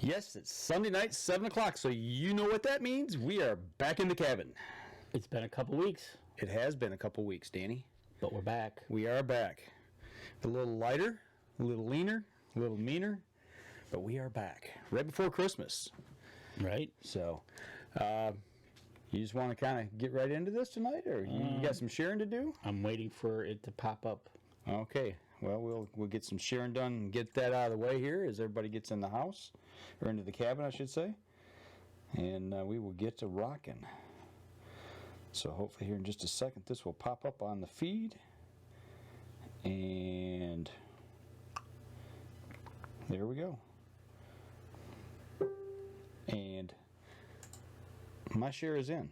Yes, it's Sunday night, 7 o'clock, so you know what that means. We are back in the cabin. It's been a couple weeks. It has been a couple weeks, Danny. But we're back. We are back. A little lighter, a little leaner, a little meaner, but we are back. Right before Christmas. Right. So, you just want to kind of get right into this tonight, or you got some sharing to do? I'm waiting for it to pop up. Okay. Well, we'll get some sharing done and get that out of the way here as everybody gets in the house, or into the cabin, I should say. And we will get to rocking. So hopefully here in just a second this will pop up on the feed. And there we go. And my share is in.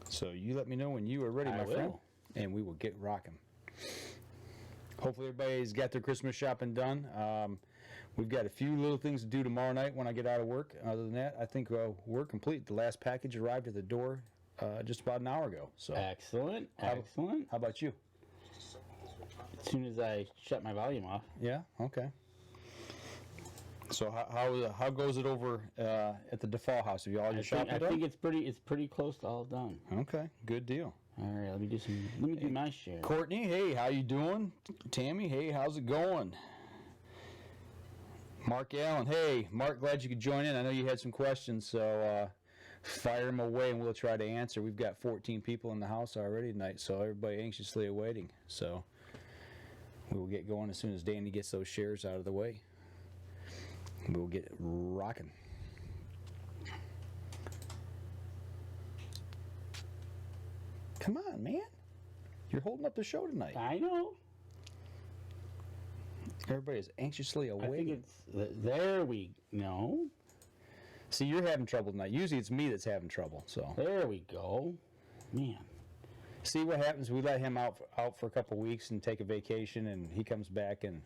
So you let me know when you are ready, my friend, and we will get rocking. Hopefully everybody's got their Christmas shopping done. We've got a few little things to do tomorrow night when I get out of work. Other than that, I think we're complete. The last package arrived at the door just about an hour ago. So Excellent. How about you? As soon as I shut my volume off. Yeah. Okay. So how goes it over at the default house? Have you all your shopping done? I think it's pretty close to all done. Okay. Good deal. All right, let me do my share. Courtney, hey, how you doing? Tammy, hey, how's it going? Mark Allen, hey, Mark, glad you could join in. I know you had some questions, so fire them away and we'll try to answer. We've got 14 people in the house already tonight, so everybody anxiously awaiting. So we will get going as soon as Danny gets those shares out of the way. We'll get rocking. Come on, man. You're holding up the show tonight. I know. Everybody is anxiously awaiting. I think it's... There we... No. See, you're having trouble tonight. Usually it's me that's having trouble. So there we go. Man. See what happens? We let him out for a couple weeks and take a vacation, and he comes back and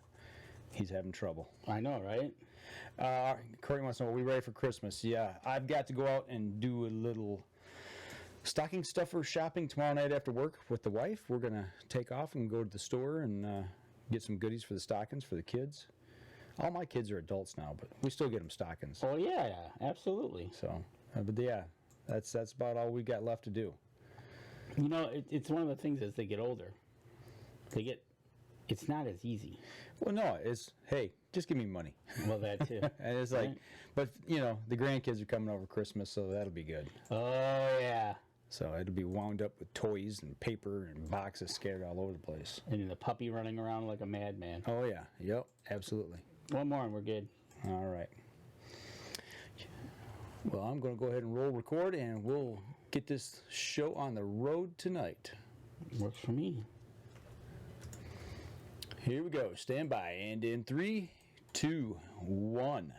he's having trouble. I know, right? Courtney wants to know, are we ready for Christmas? Yeah. I've got to go out and do a little stocking stuffer shopping tomorrow night after work with the wife. We're going to take off and go to the store and get some goodies for the stockings for the kids. All my kids are adults now, but we still get them stockings. Oh, yeah, absolutely. So, but yeah, that's about all we got left to do. You know, it's one of the things as they get older, it's not as easy. Well, no, it's, hey, just give me money. Well, that too. And it's like, but, you know, the grandkids are coming over Christmas, so that'll be good. Oh, yeah. So it'll be wound up with toys and paper and boxes scattered all over the place. And the puppy running around like a madman. Oh, yeah. Yep, absolutely. One more and we're good. All right. Well, I'm going to go ahead and roll record, and we'll get this show on the road tonight. Works for me. Here we go. Stand by. And in 3, 2, 1.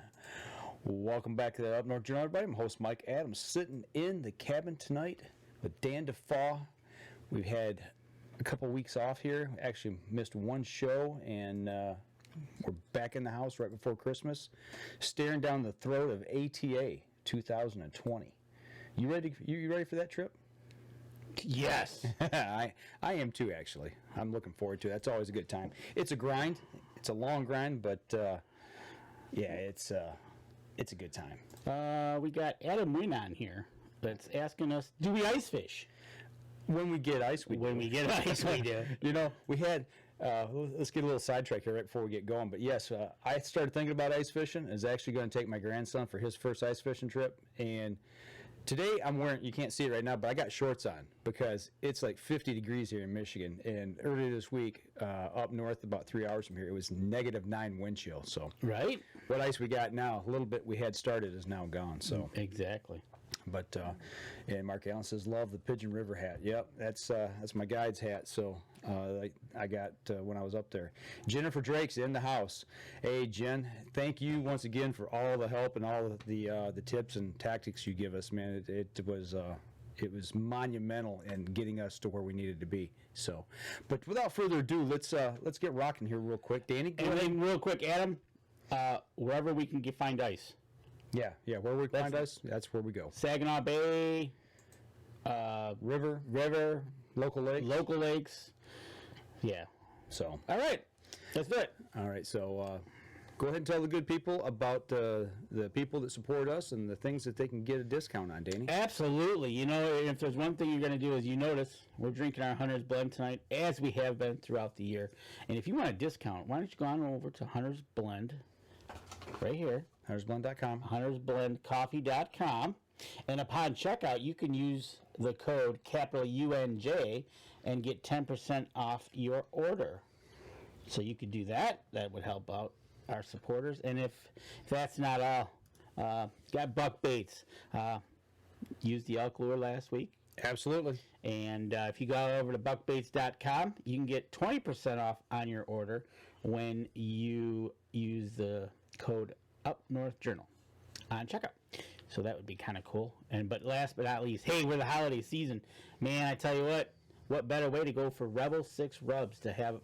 Welcome back to the Up North Journal, everybody. I'm host Mike Adams, sitting in the cabin tonight with Dan DeFaw. We've had a couple weeks off here. Actually missed one show, and we're back in the house right before Christmas, staring down the throat of ATA 2020. You ready for that trip? Yes. I am too, actually. I'm looking forward to it. That's always a good time. It's a grind. It's a long grind, but yeah, it's a good time. We got Adam Wynn on here that's asking us, do we ice fish? When we get ice, we do. When we get ice, we do. You know, we had, let's get a little sidetrack here right before we get going. But yes, I started thinking about ice fishing. I was actually going to take my grandson for his first ice fishing trip. And today I'm wearing, you can't see it right now, but I got shorts on because it's like 50 degrees here in Michigan. And earlier this week, up north, about 3 hours from here, it was -9 wind chill. So, right? What ice we got now, a little bit we had started is now gone. So exactly. But and Mark Allen says, love the Pigeon River hat. Yep, that's my guide's hat. So I got when I was up there. Jennifer Drake's in the house. Hey, Jen, thank you once again for all the help and all of the tips and tactics you give us, man. It was monumental in getting us to where we needed to be. So, but without further ado, let's get rocking here real quick. Danny, go ahead. Then real quick, Adam, wherever we can find ice. Yeah, where we find us, that's where we go. Saginaw Bay, river, local lakes. So, all right. Let's do it. All right, so go ahead and tell the good people about the people that support us and the things that they can get a discount on, Danny. Absolutely. You know, if there's one thing you're going to do is you notice we're drinking our Hunter's Blend tonight, as we have been throughout the year. And if you want a discount, why don't you go on over to Hunter's Blend right here. HuntersBlend.com. HuntersBlendCoffee.com. And upon checkout, you can use the code capital UNJ and get 10% off your order. So you could do that. That would help out our supporters. And if that's not all, got buck baits. Used the elk lure last week. Absolutely. And if you go over to buckbaits.com, you can get 20% off on your order when you use the code Up North Journal on checkout. So that would be kind of cool. But last but not least, hey, we're the holiday season. Man, I tell you what better way to go for Rebel 6 rubs to have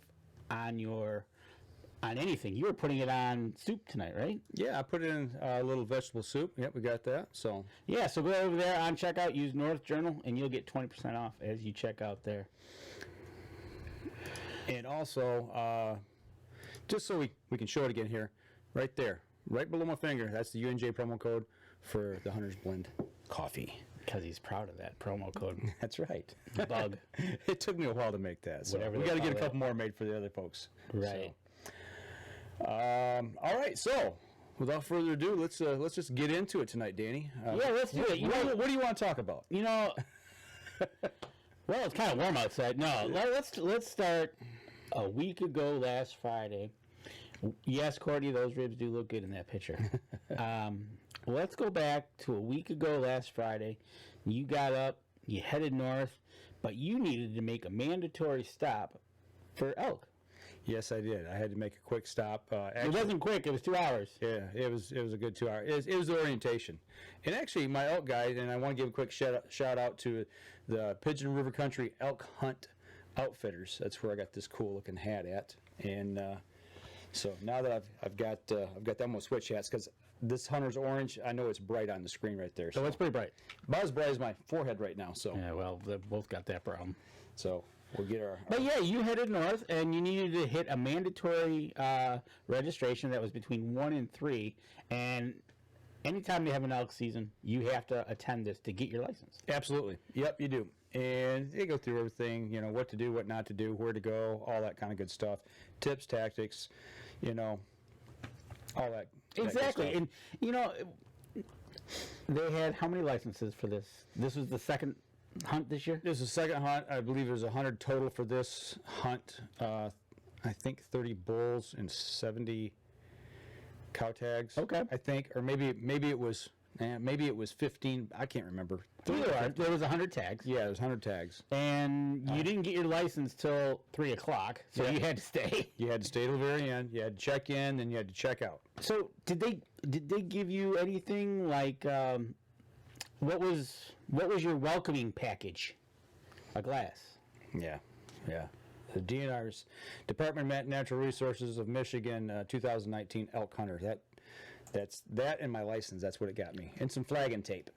on anything. You were putting it on soup tonight, right? Yeah, I put it in a little vegetable soup. Yep, we got that. So yeah, so go over there on checkout, use North Journal, and you'll get 20% off as you check out there. And also, just so we can show it again here, right there, right below my finger, that's the UNJ promo code for the Hunter's Blend coffee. Because he's proud of that promo code. That's right. Bug. It took me a while to make that. So Whatever we they got to get a call couple more made for the other folks. Right. So, all right. So, without further ado, let's just get into it tonight, Danny. Yeah, let's do it. What do you want to talk about? You know, well, it's kind of warm outside. No, let's start a week ago last Friday. Yes, Courtney, those ribs do look good in that picture. Let's go back to a week ago last Friday. You got up, you headed north, but you needed to make a mandatory stop for elk. Yes, I did. I had to make a quick stop. It wasn't quick. It was 2 hours. Yeah, it was a good 2 hours. It was the orientation. And actually, my elk guide, and I want to give a quick shout out to the Pigeon River Country Elk Hunt Outfitters. That's where I got this cool looking hat at. And so now that I've got them with switch hats, because this Hunter's orange, I know it's bright on the screen right there. So it's pretty bright. About as bright as my forehead right now. So Yeah, well, they both got that problem. So we'll get our. But yeah, you headed north, and you needed to hit a mandatory registration that was between 1 and 3. And anytime they have an elk season, you have to attend this to get your license. Absolutely. Yep, you do. And they go through everything, what to do, what not to do, where to go, all that kind of good stuff. Tips, tactics, all that. Exactly. And, they had how many licenses for this? This was the second hunt this year? This is the second hunt. I believe there's 100 total for this hunt. I think 30 bulls and 70 cow tags. Okay. I think, or maybe it was 15. I can't remember. There was 100 tags. Yeah, there's 100 tags. And you didn't get your license till 3 o'clock, so Yeah. you had to stay. You had to stay till the very end. You had to check in, then you had to check out. So did they give you anything like what was your welcoming package? A glass. Yeah. The DNR's Department of Natural Resources of Michigan 2019 elk hunter. That's that and my license. That's what it got me, and some flagging tape.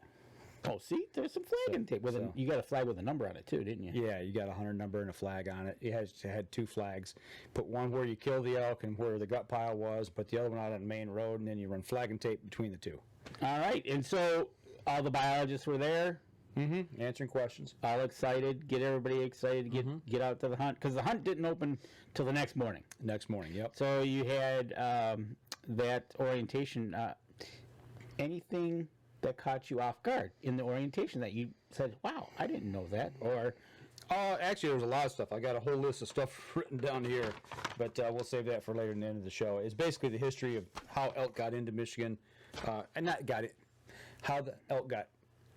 Oh, see, there's some flagging tape. You got a flag with a number on it too, didn't you? Yeah, you got a 100 number and a flag on it. It had 2 flags. Put one where you kill the elk and where the gut pile was. Put the other one out on the main road, and then you run flagging tape between the two. All right, and so all the biologists were there. Mm-hmm. Answering questions. All excited, get everybody excited to get out to the hunt, because the hunt didn't open till the next morning. Next morning, yep. So you had that orientation. Anything that caught you off guard in the orientation that you said, wow, I didn't know that? Or actually, there was a lot of stuff. I got a whole list of stuff written down here, but we'll save that for later in the end of the show. It's basically the history of how elk got into Michigan, and not got it, how the elk got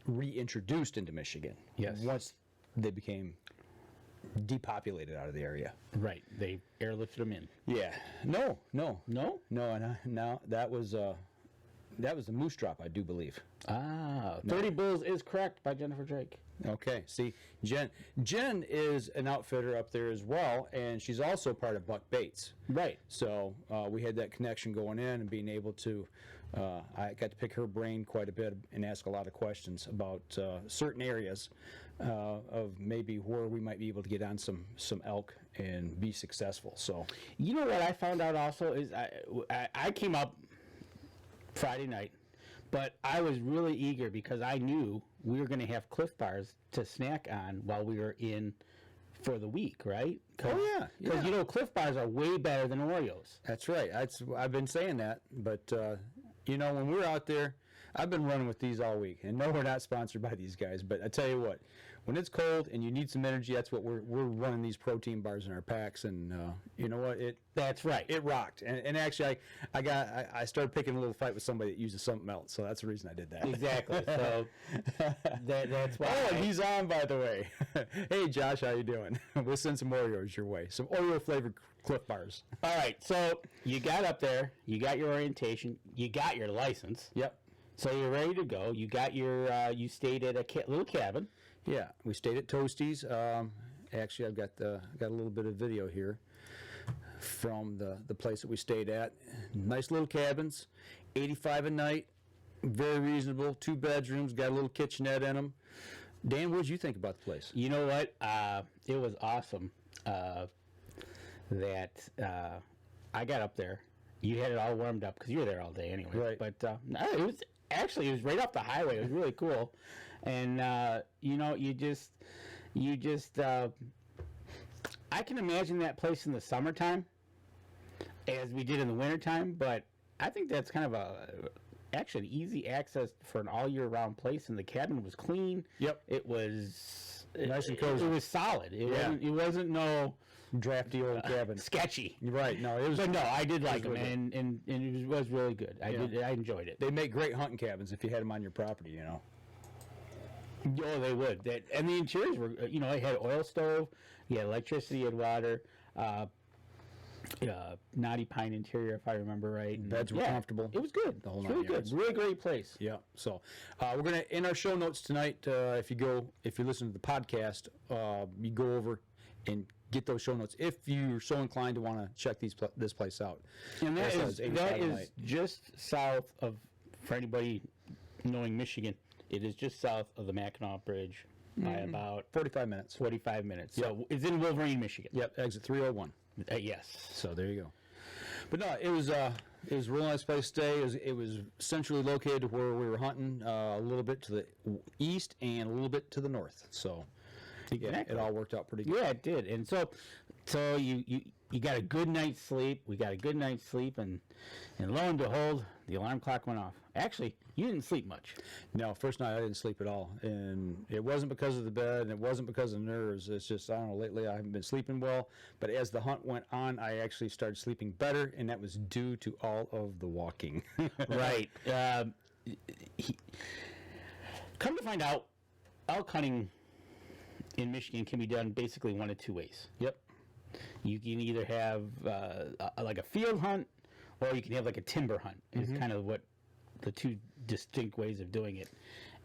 reintroduced into Michigan. Yes. Once they became depopulated out of the area. right, they airlifted them in. Yeah. No. No? And no, that was the moose drop, I do believe. 30 bulls is correct by Jennifer Drake. Okay. See, Jen is an outfitter up there as well, and she's also part of Buck Baits. Right. So we had that connection going in and being able to, I got to pick her brain quite a bit and ask a lot of questions about certain areas of maybe where we might be able to get on some elk and be successful. So You know what I found out also is I came up Friday night, but I was really eager because I knew we were going to have Cliff Bars to snack on while we were in for the week, right? Because you know Cliff Bars are way better than Oreos. That's right. I've been saying that, but you know, when we're out there, I've been running with these all week, and no, we're not sponsored by these guys. But I tell you what, when it's cold and you need some energy, that's what we're running these protein bars in our packs, and you know what? That's right. It rocked. And actually, I started picking a little fight with somebody that uses something else, so that's the reason I did that. Exactly. So that's why. Oh, and he's on, by the way. Hey, Josh, how you doing? We'll send some Oreos your way. Some Oreo flavored Cliff Bars. All right. So you got up there. You got your orientation. You got your license. Yep. So you're ready to go. You got your. You stayed at a little cabin. Yeah, we stayed at Toasties. Actually, I've got a little bit of video here from the place that we stayed at. Nice little cabins, $85 a night, very reasonable. 2 bedrooms, got a little kitchenette in them. Dan, what did you think about the place? You know what? It was awesome that I got up there. You had it all warmed up because you were there all day anyway. Right. But no, it was right off the highway. It was really cool. And you know, you just I can imagine that place in the summertime as we did in the wintertime, but I think that's kind of actually easy access for an all year round place, and the cabin was clean. Yep. It was Nice and cozy. It was solid. Yeah. It wasn't no Drafty old cabin. sketchy. You're right. No, it was. But no, I did like them, really and it was really good. I enjoyed it. They make great hunting cabins if you had them on your property, you know. Oh, they would. And the interiors were, you know, it had oil stove, you had electricity, you had water, knotty pine interior, if I remember right. And Beds were comfortable. It was good. The whole It was nine really good. yards. Really great place. Yeah. So we're gonna in our show notes tonight. If you listen to the podcast, you go over and get those show notes if you're so inclined to want to check this place out. And that That is night. just south of, for anybody knowing Michigan, it is just south of the Mackinac Bridge by about 45 minutes. 45 minutes. So it's in Wolverine, Michigan. Yep, exit 301. Yes. So there you go. But no, it was a real nice place to stay. It was centrally located to where we were hunting, a little bit to the east and a little bit to the north. So yeah, Exactly. it all worked out pretty good. Yeah, it did. And so you got a good night's sleep. We got a good night's sleep, and lo and behold, the alarm clock went off. Actually, you didn't sleep much. No, first night I didn't sleep at all, and it wasn't because of the bed, and it wasn't because of nerves. It's just, I don't know, lately I haven't been sleeping well, but as the hunt went on, I actually started sleeping better, and that was due to all of the walking. Right. Come to find out, elk hunting in Michigan can be done basically one of two ways. Yep. You can either have like a field hunt, or you can have like a timber hunt. Is kind of what the two distinct ways of doing it.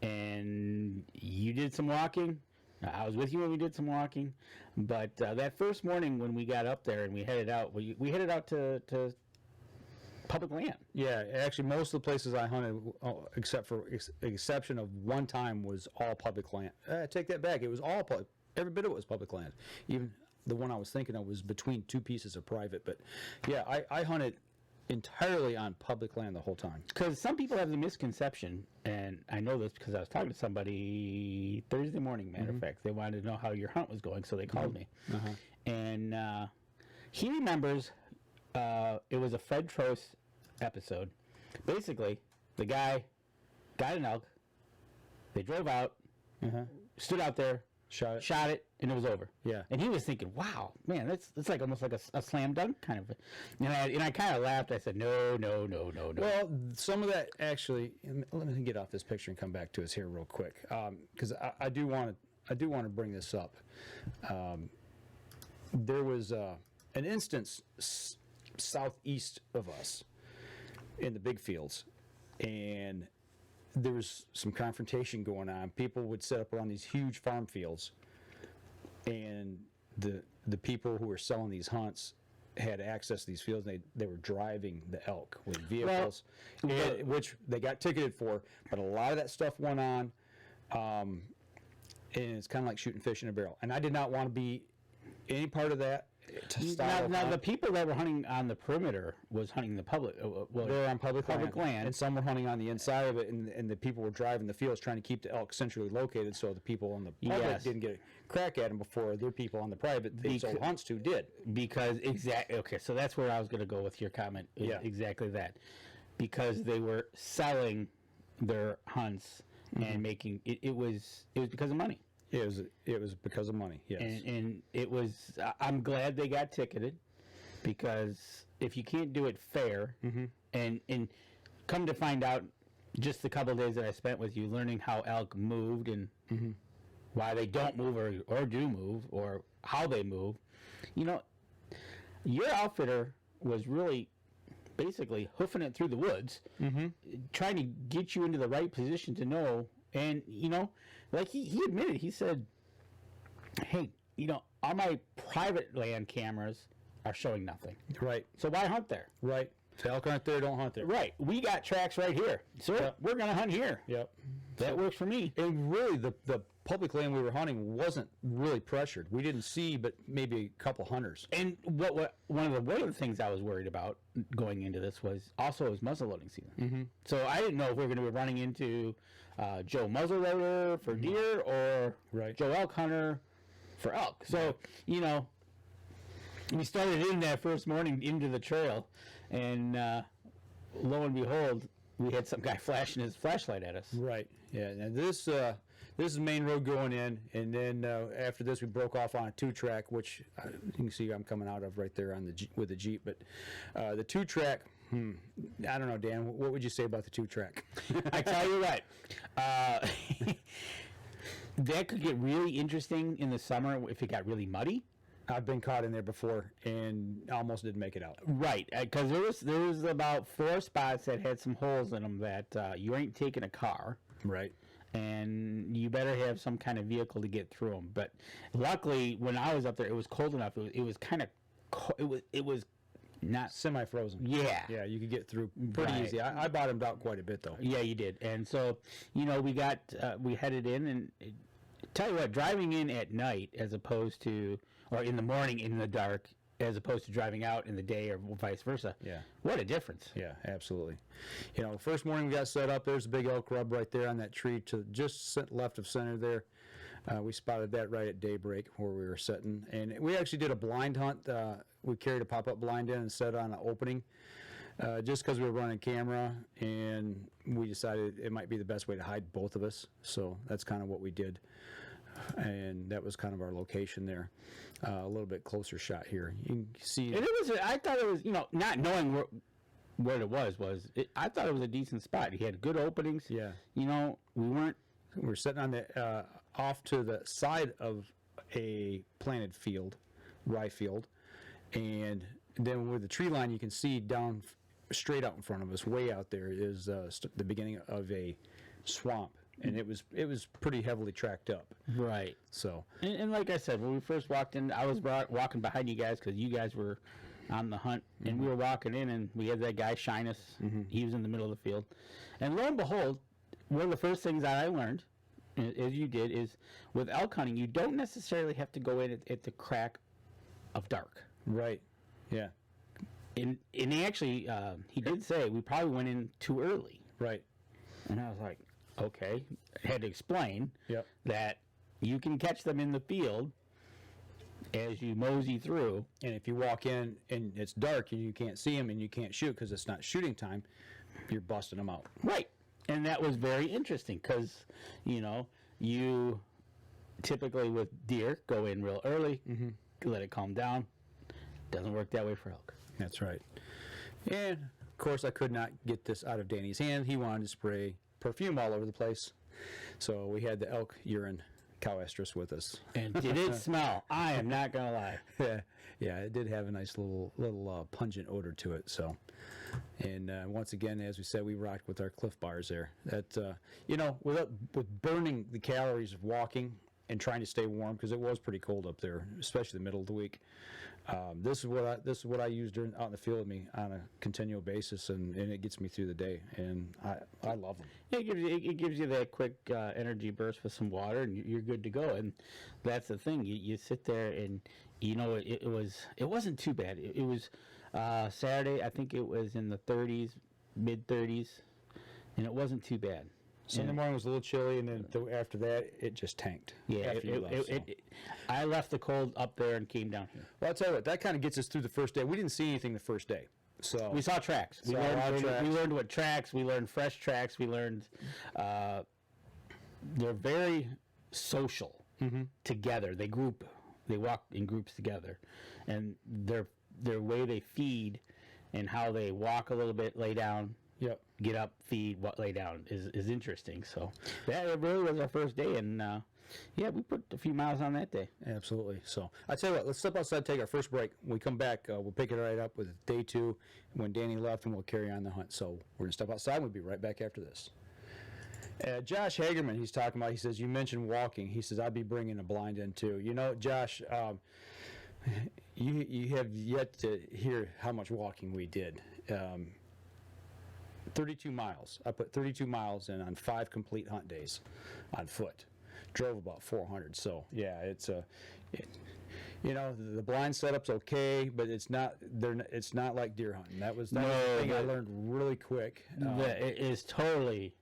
And you did some walking. I was with you when we did some walking. But that first morning when we got up there and we headed out, we headed out to public land. Yeah, actually, most of the places I hunted, except for exception of one time, was all public land. Take that back. It was all public. Every bit of it was public land. Even the one I was thinking of was between 2 pieces of private. But yeah, I hunted entirely on public land the whole time. Because some people have the misconception, and I know this because I was talking to somebody Thursday morning, matter of fact. They wanted to know how your hunt was going, so they called me. And he remembers it was a Fred Trost episode. Basically, the guy got an elk, they drove out, stood out there, shot it, and it was over. Yeah. And he was thinking, wow, man, that's like almost like a slam dunk kind of. And I kind of laughed. I said, no. Well, some of that actually. Let me get off this picture and come back to us here real quick, because I do want to bring this up. There was an instance southeast of us in the big fields, and there was some confrontation going on. People would set up around these huge farm fields, and the people who were selling these hunts had access to these fields, and they were driving the elk with vehicles, which they got ticketed for. But a lot of that stuff went on, and it's kind of like shooting fish in a barrel. And I did not want to be any part of that. Now the people that were hunting on the perimeter was hunting the public. They were on public land, and some were hunting on the inside of it, and the people were driving the fields trying to keep the elk centrally located, so the people on the public didn't get a crack at them before their people on the private they sold hunts to did. Because okay, so that's where I was going to go with your comment. Yeah, exactly that, because they were selling their hunts and making it was because of money. It was because of money, yes. And it was, I'm glad they got ticketed, because if you can't do it fair, and come to find out, just the couple of days that I spent with you learning how elk moved and why they don't move or do move or how they move, your outfitter was really basically hoofing it through the woods, trying to get you into the right position to know. And, like he admitted, he said, hey, all my private land cameras are showing nothing. Right. So why hunt there? Right. If elk aren't there, don't hunt there. Right. We got tracks right here. So we're going to hunt here. Yep. That works for me. And really, the public land we were hunting wasn't really pressured. We didn't see but maybe a couple hunters. And one of the things I was worried about going into this was also it was muzzleloading season. So I didn't know if we were going to be running into Joe muzzleloader for deer or Joe elk hunter for elk. So, we started in that first morning into the trail, and lo and behold, we had some guy flashing his flashlight at us. Right. Yeah. Now this is main road going in, and then after this we broke off on a 2-track, which you can see I'm coming out of right there on with the Jeep. But the 2-track, I don't know, Dan. What would you say about the 2-track? I tell you what, that could get really interesting in the summer if it got really muddy. I've been caught in there before and almost didn't make it out. Right, because there was about 4 spots that had some holes in them that you ain't taking a car. Right. And you better have some kind of vehicle to get through them. But luckily, when I was up there, it was cold enough. It was kind of it was not semi-frozen. Yeah. Yeah, you could get through pretty easy. I bottomed out quite a bit though. Yeah, you did. And so, we headed in, and tell you what, driving in at night as opposed to, or in the morning in the dark, as opposed to driving out in the day or vice versa. Yeah. What a difference. Yeah, absolutely. First morning we got set up, there's a big elk rub right there on that tree to just left of center there. We spotted that right at daybreak where we were sitting. And we actually did a blind hunt. We carried a pop-up blind in and set on an opening just because we were running camera, and we decided it might be the best way to hide both of us. So that's kind of what we did. And that was kind of our location there. A little bit closer shot here. You can see. And I thought it was, not knowing what it was, I thought it was a decent spot. He had good openings. Yeah. We were sitting on the off to the side of a planted field, rye field, and then with the tree line, you can see down straight out in front of us, way out there, is the beginning of a swamp. And it was pretty heavily tracked up. Right. So. And like I said, when we first walked in, I was walking behind you guys because you guys were on the hunt, and we were walking in, and we had that guy shine us. He was in the middle of the field, and lo and behold, one of the first things that I learned, as you did, is with elk hunting, you don't necessarily have to go in at the crack of dark. Right. Yeah. And he actually he did say we probably went in too early. Right. And I was like, okay, I had to explain Yep. that you can catch them in the field as you mosey through. And if you walk in and it's dark and you can't see them and you can't shoot because it's not shooting time, you're busting them out. Right. And that was very interesting because, you typically with deer go in real early, let it calm down. Doesn't work that way for elk. That's right. And, of course, I could not get this out of Danny's hand. He wanted to spray perfume all over the place. So we had the elk urine cow estrus with us. And did it smell? I am not going to lie. Yeah, it did have a nice little pungent odor to it. So, and once again, as we said, we rocked with our Cliff Bars there. That with burning the calories of walking and trying to stay warm because it was pretty cold up there, especially the middle of the week. This is what I use out in the field with me on a continual basis, and it gets me through the day, and I love them. Yeah, it gives you that quick energy burst with some water, and you're good to go. And that's the thing. You sit there, and it wasn't too bad. It was Saturday. I think it was in the 30s, mid 30s, and it wasn't too bad. Sunday morning was a little chilly, and then after that, it just tanked. Yeah, I left the cold up there and came down here. Well, I'll tell you what, that kind of gets us through the first day. We didn't see anything the first day. So we saw tracks. We learned what tracks. We learned fresh tracks. We learned they're very social together. They walk in groups together, and their way they feed and how they walk a little bit, lay down. Yep. Get up, feed, lay down is interesting. So that really was our first day, and we put a few miles on that day. Absolutely. So I tell you what, let's step outside, take our first break. When we come back, we'll pick it right up with day 2 when Danny left, and we'll carry on the hunt. So we're gonna step outside. We'll be right back after this. Josh Hagerman, he's talking about. He says you mentioned walking. He says I'd be bringing a blind in too. You know, Josh, you have yet to hear how much walking we did. 32 miles. I put 32 miles in on 5 complete hunt days on foot. Drove about 400. So yeah, it's the blind setup's okay, but it's not like deer hunting. That was the thing I learned really quick. It is totally.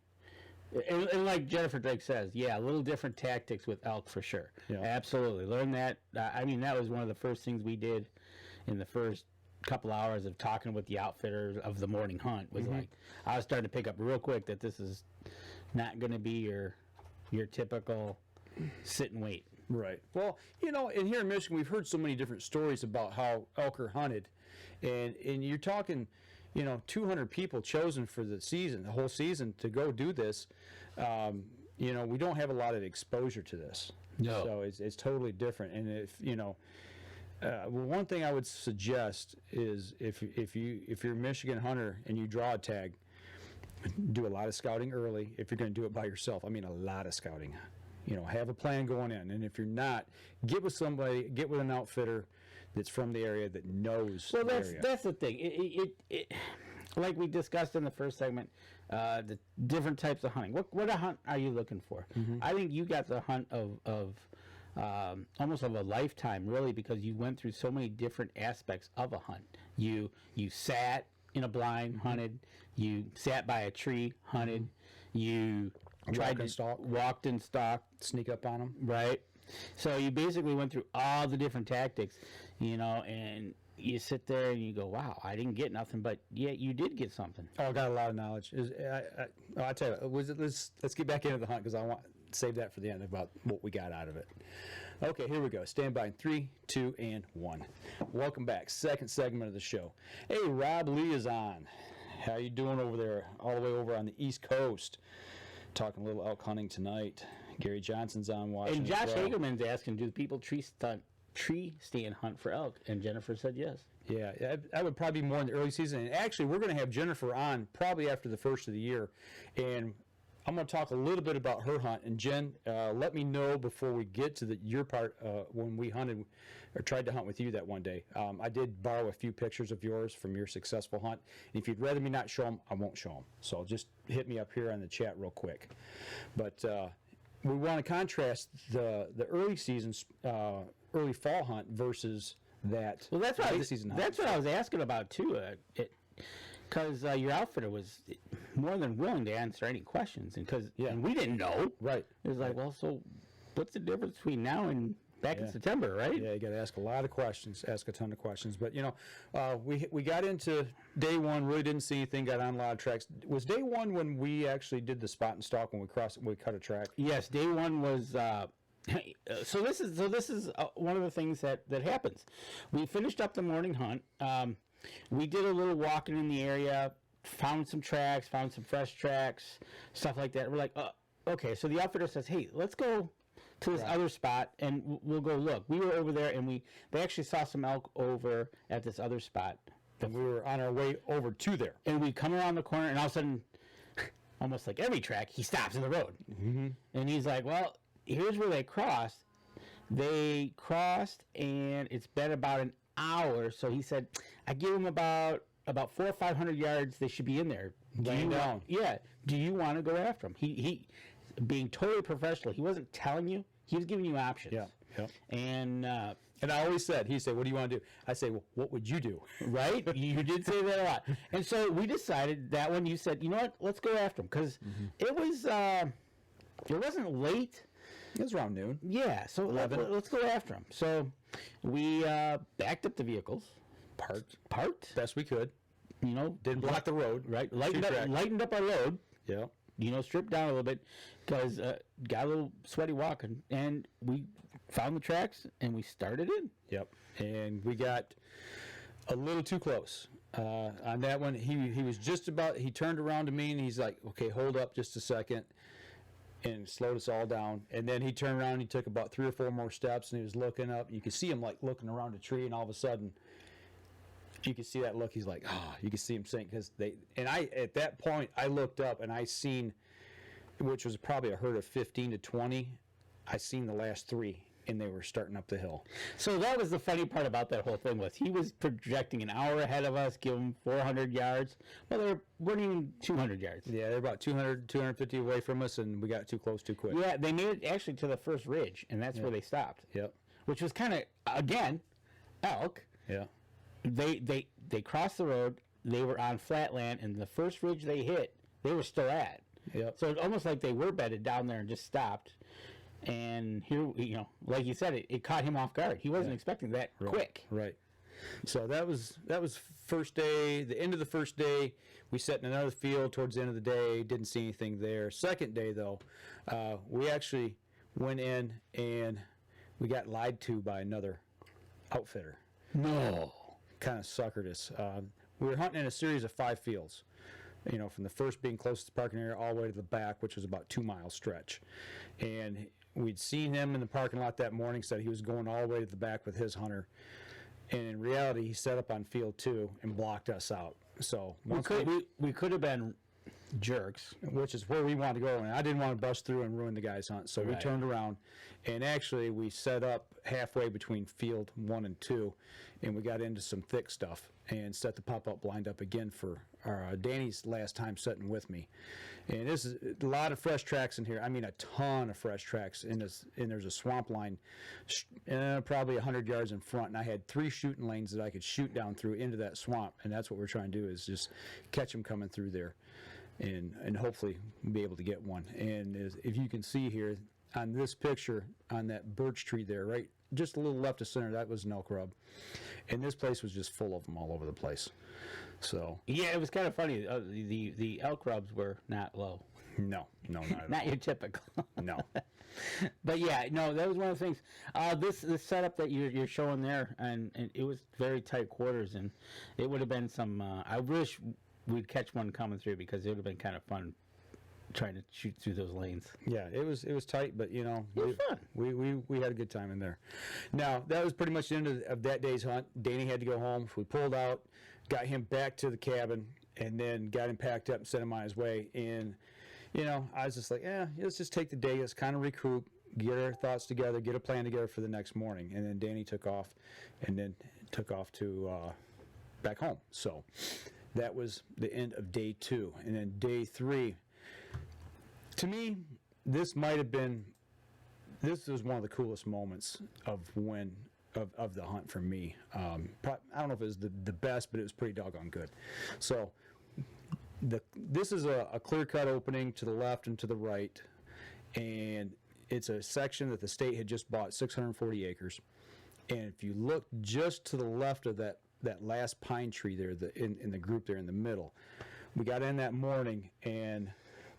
And like Jennifer Drake says, a little different tactics with elk for sure. Yeah. Absolutely. Learn that. I mean, that was one of the first things we did in the first couple hours of talking with the outfitter of the morning hunt. Was like, I was starting to pick up real quick that this is not going to be your typical sit and wait. Right. Well, and here in Michigan, we've heard so many different stories about how elk are hunted. And you're talking, 200 people chosen for the whole season to go do this. We don't have a lot of exposure to this. No. So it's totally different. And if, one thing I would suggest is if you're a Michigan hunter and you draw a tag, do a lot of scouting early. If you're going to do it by yourself, I mean a lot of scouting. Have a plan going in. And if you're not, get with an outfitter that's from the area that knows the area. That's the thing. It like we discussed in the first segment, the different types of hunting. What a hunt are you looking for? I think you got the hunt of almost of a lifetime, really, because you went through so many different aspects of a hunt. You sat in a blind, hunted. You sat by a tree, hunted. You walked and stalked, sneak up on them. Right. So you basically went through all the different tactics, and you sit there and you go, wow, I didn't get nothing, but yeah, you did get something. Oh, I got a lot of knowledge. I tell you, let's get back into the hunt because I want to save that for the end about what we got out of it. Okay, here we go. Stand by in 3, 2, and 1. Welcome back. Second segment of the show. Hey, Rob Lee is on. How you doing over there, all the way over on the East Coast? Talking a little elk hunting tonight. Gary Johnson's on watching. And Josh Hagerman's asking, do people tree stand hunt for elk? And Jennifer said yes. Yeah, I would probably be more in the early season. And actually, we're going to have Jennifer on probably after the first of the year. And I'm going to talk a little bit about her hunt. And Jen, let me know before we get to your part when we hunted or tried to hunt with you that one day. I did borrow a few pictures of yours from your successful hunt. And if you'd rather me not show them, I won't show them. So just hit me up here on the chat real quick. But we want to contrast the early season's early fall hunt versus that late season hunt. That's what I was asking about too. Because your outfitter was more than willing to answer any questions, and we didn't know. Right. It was like, well, so what's the difference between now and back in September, right? Yeah, you got to ask a lot of questions, ask a ton of questions. But we got into day 1, really didn't see anything, got on a lot of tracks. Was day 1 when we actually did the spot and stalk when we cut a track? Yes, day 1 was. So this is one of the things that happens. We finished up the morning hunt. We did a little walking in the area, found some tracks, found some fresh tracks, stuff like that. We're like, okay. So the outfitter says, hey, let's go to this other spot and we'll go look. We were over there and they actually saw some elk over at this other spot. And we were on our way over to there. And we come around the corner and all of a sudden, almost like every track, he stops in the road. Mm-hmm. And he's like, well, here's where they crossed. They crossed, and it's been about an hour. So he said, I give them about 400 or 500 yards. They should be in there. Laying down. Yeah. Do you want to go after them? He being totally professional. He wasn't telling you. He was giving you options. Yeah. Yeah. And I always said, he said, what do you want to do? I say, well, what would you do? right? You did say that a lot. And so we decided that one. You said, you know what? Let's go after them because it was. It wasn't late. It was around noon. Yeah, so let's go after them. So we backed up the vehicles, parked, Best we could. you know, Didn't block the road. right, lightened up our load, Yeah. you know, stripped down a little bit because got a little sweaty walking, and we found the tracks and we started in. Yep. And we got a little too close. On that one, he was just about, he turned around to me and he's like, okay, hold up just a second, and slowed us all down. And then he turned around and he took about 3 or 4 more steps and he was looking up. You could see him like looking around a tree, and all of a sudden you could see that look. He's like, you could see him sink because at that point I looked up and I seen, which was probably a herd of 15 to 20. I seen the last 3 and they were starting up the hill. So that was the funny part about that whole thing was he was projecting an hour ahead of us, give him 400 yards. Well, they weren't even 200 yards. Yeah, they're about 200, 250 away from us, and we got too close too quick. Yeah, they made it actually to the first ridge, and that's where they stopped. Yep. Which was kind of, again, elk. Yeah. They crossed the road. They were on flat land, and the first ridge they hit, they were still at. Yep. So it's almost like they were bedded down there and just stopped. And here, you know, like you said, it caught him off guard. He wasn't expecting that quick. Right. So that was first day. The end of the first day, we sat in another field towards the end of the day. Didn't see anything there. Second day though, we actually went in and we got lied to by another outfitter. No. Kind of suckered us. We were hunting in a series of 5 fields. You know, from the first being closest to the parking area all the way to the back, which was about 2-mile stretch. And we'd seen him in the parking lot that morning, said he was going all the way to the back with his hunter. And in reality, he set up on field 2 and blocked us out. So we could have been jerks. Which is where we wanted to go, and I didn't want to bust through and ruin the guy's hunt. So we turned around, and actually we set up halfway between field 1 and 2, and we got into some thick stuff and set the pop-up blind up again for Danny's last time sitting with me. And this is a lot of fresh tracks in here. I mean, a ton of fresh tracks in this. And there's a swamp line, probably 100 yards in front. And I had 3 shooting lanes that I could shoot down through into that swamp. And that's what we're trying to do, is just catch them coming through there, and hopefully be able to get one. And if you can see here on this picture, on that birch tree there, right, just a little left of center, that was an elk rub. And this place was just full of them all over the place. So yeah, it was kind of funny. The elk rubs were not low. No, not at all. Not your typical. No. But yeah, no, that was one of the things. This setup that you're showing there, and it was very tight quarters, and it would have been some. I wish we'd catch one coming through, because it would have been kind of fun trying to shoot through those lanes. Yeah, it was tight, but you know, it was fun. We had a good time in there. Now that was pretty much the end of that day's hunt. Danny had to go home. So we pulled out, got him back to the cabin, and then got him packed up and sent him on his way. And you know, I was just like, let's just take the day, let's kind of regroup, get our thoughts together, get a plan together for the next morning. And then Danny took off, and then took off to back home. So that was the end of day 2, and then day 3. To me, this was one of the coolest moments of the hunt for me. I don't know if it was the best, but it was pretty doggone good. So this is a clear-cut opening to the left and to the right, and it's a section that the state had just bought, 640 acres. And if you look just to the left of that last pine tree there, in the group there in the middle, we got in that morning, and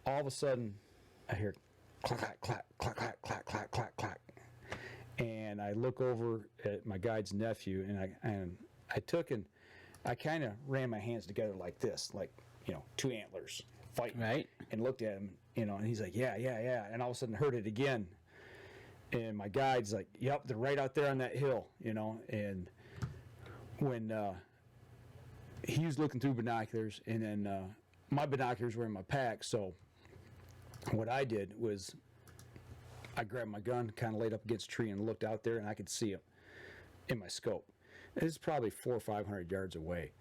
all of a sudden I hear clack, clack, clack, clack, clack, clack, clack, clack. And I look over at my guide's nephew, and I kind of ran my hands together like this, like, you know, 2 antlers fighting. Right. And looked at him, you know, and he's like, yeah. And all of a sudden heard it again. And my guide's like, yep, they're right out there on that hill, you know. And when he was looking through binoculars, and then my binoculars were in my pack, so what I did was I grabbed my gun, kind of laid up against a tree, and looked out there, and I could see him in my scope. It's probably 400 or 500 yards away.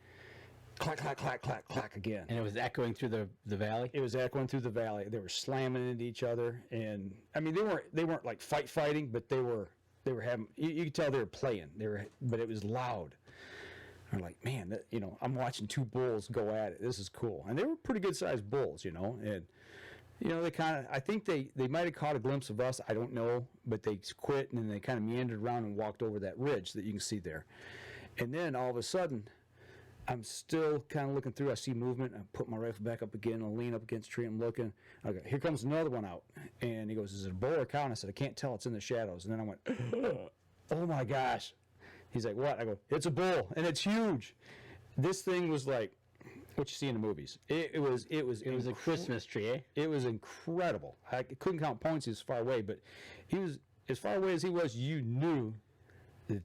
Clack, clack, clack, clack, clack again. And it was echoing through the valley? It was echoing through the valley. They were slamming into each other, and I mean they weren't like fighting, but they were having. You could tell they were playing. But it was loud. I'm like, man, I'm watching two bulls go at it. This is cool, and they were pretty good sized bulls, and they kind of. I think they might have caught a glimpse of us. I don't know, but they quit, and then they kind of meandered around and walked over that ridge that you can see there, and then all of a sudden, I'm still kind of looking through. I see movement. I put my rifle back up again. I lean up against a tree. I'm looking. Okay, here comes another one out, and he goes, "Is it a bull or a cow?" And I said, "I can't tell. It's in the shadows." And then I went, "Oh my gosh." He's like, "What?" I go, "It's a bull, and it's huge." This thing was like what you see in the movies. It was a Christmas tree, eh? It was incredible. I couldn't count points. He was far away, but he was as far away as he was. You knew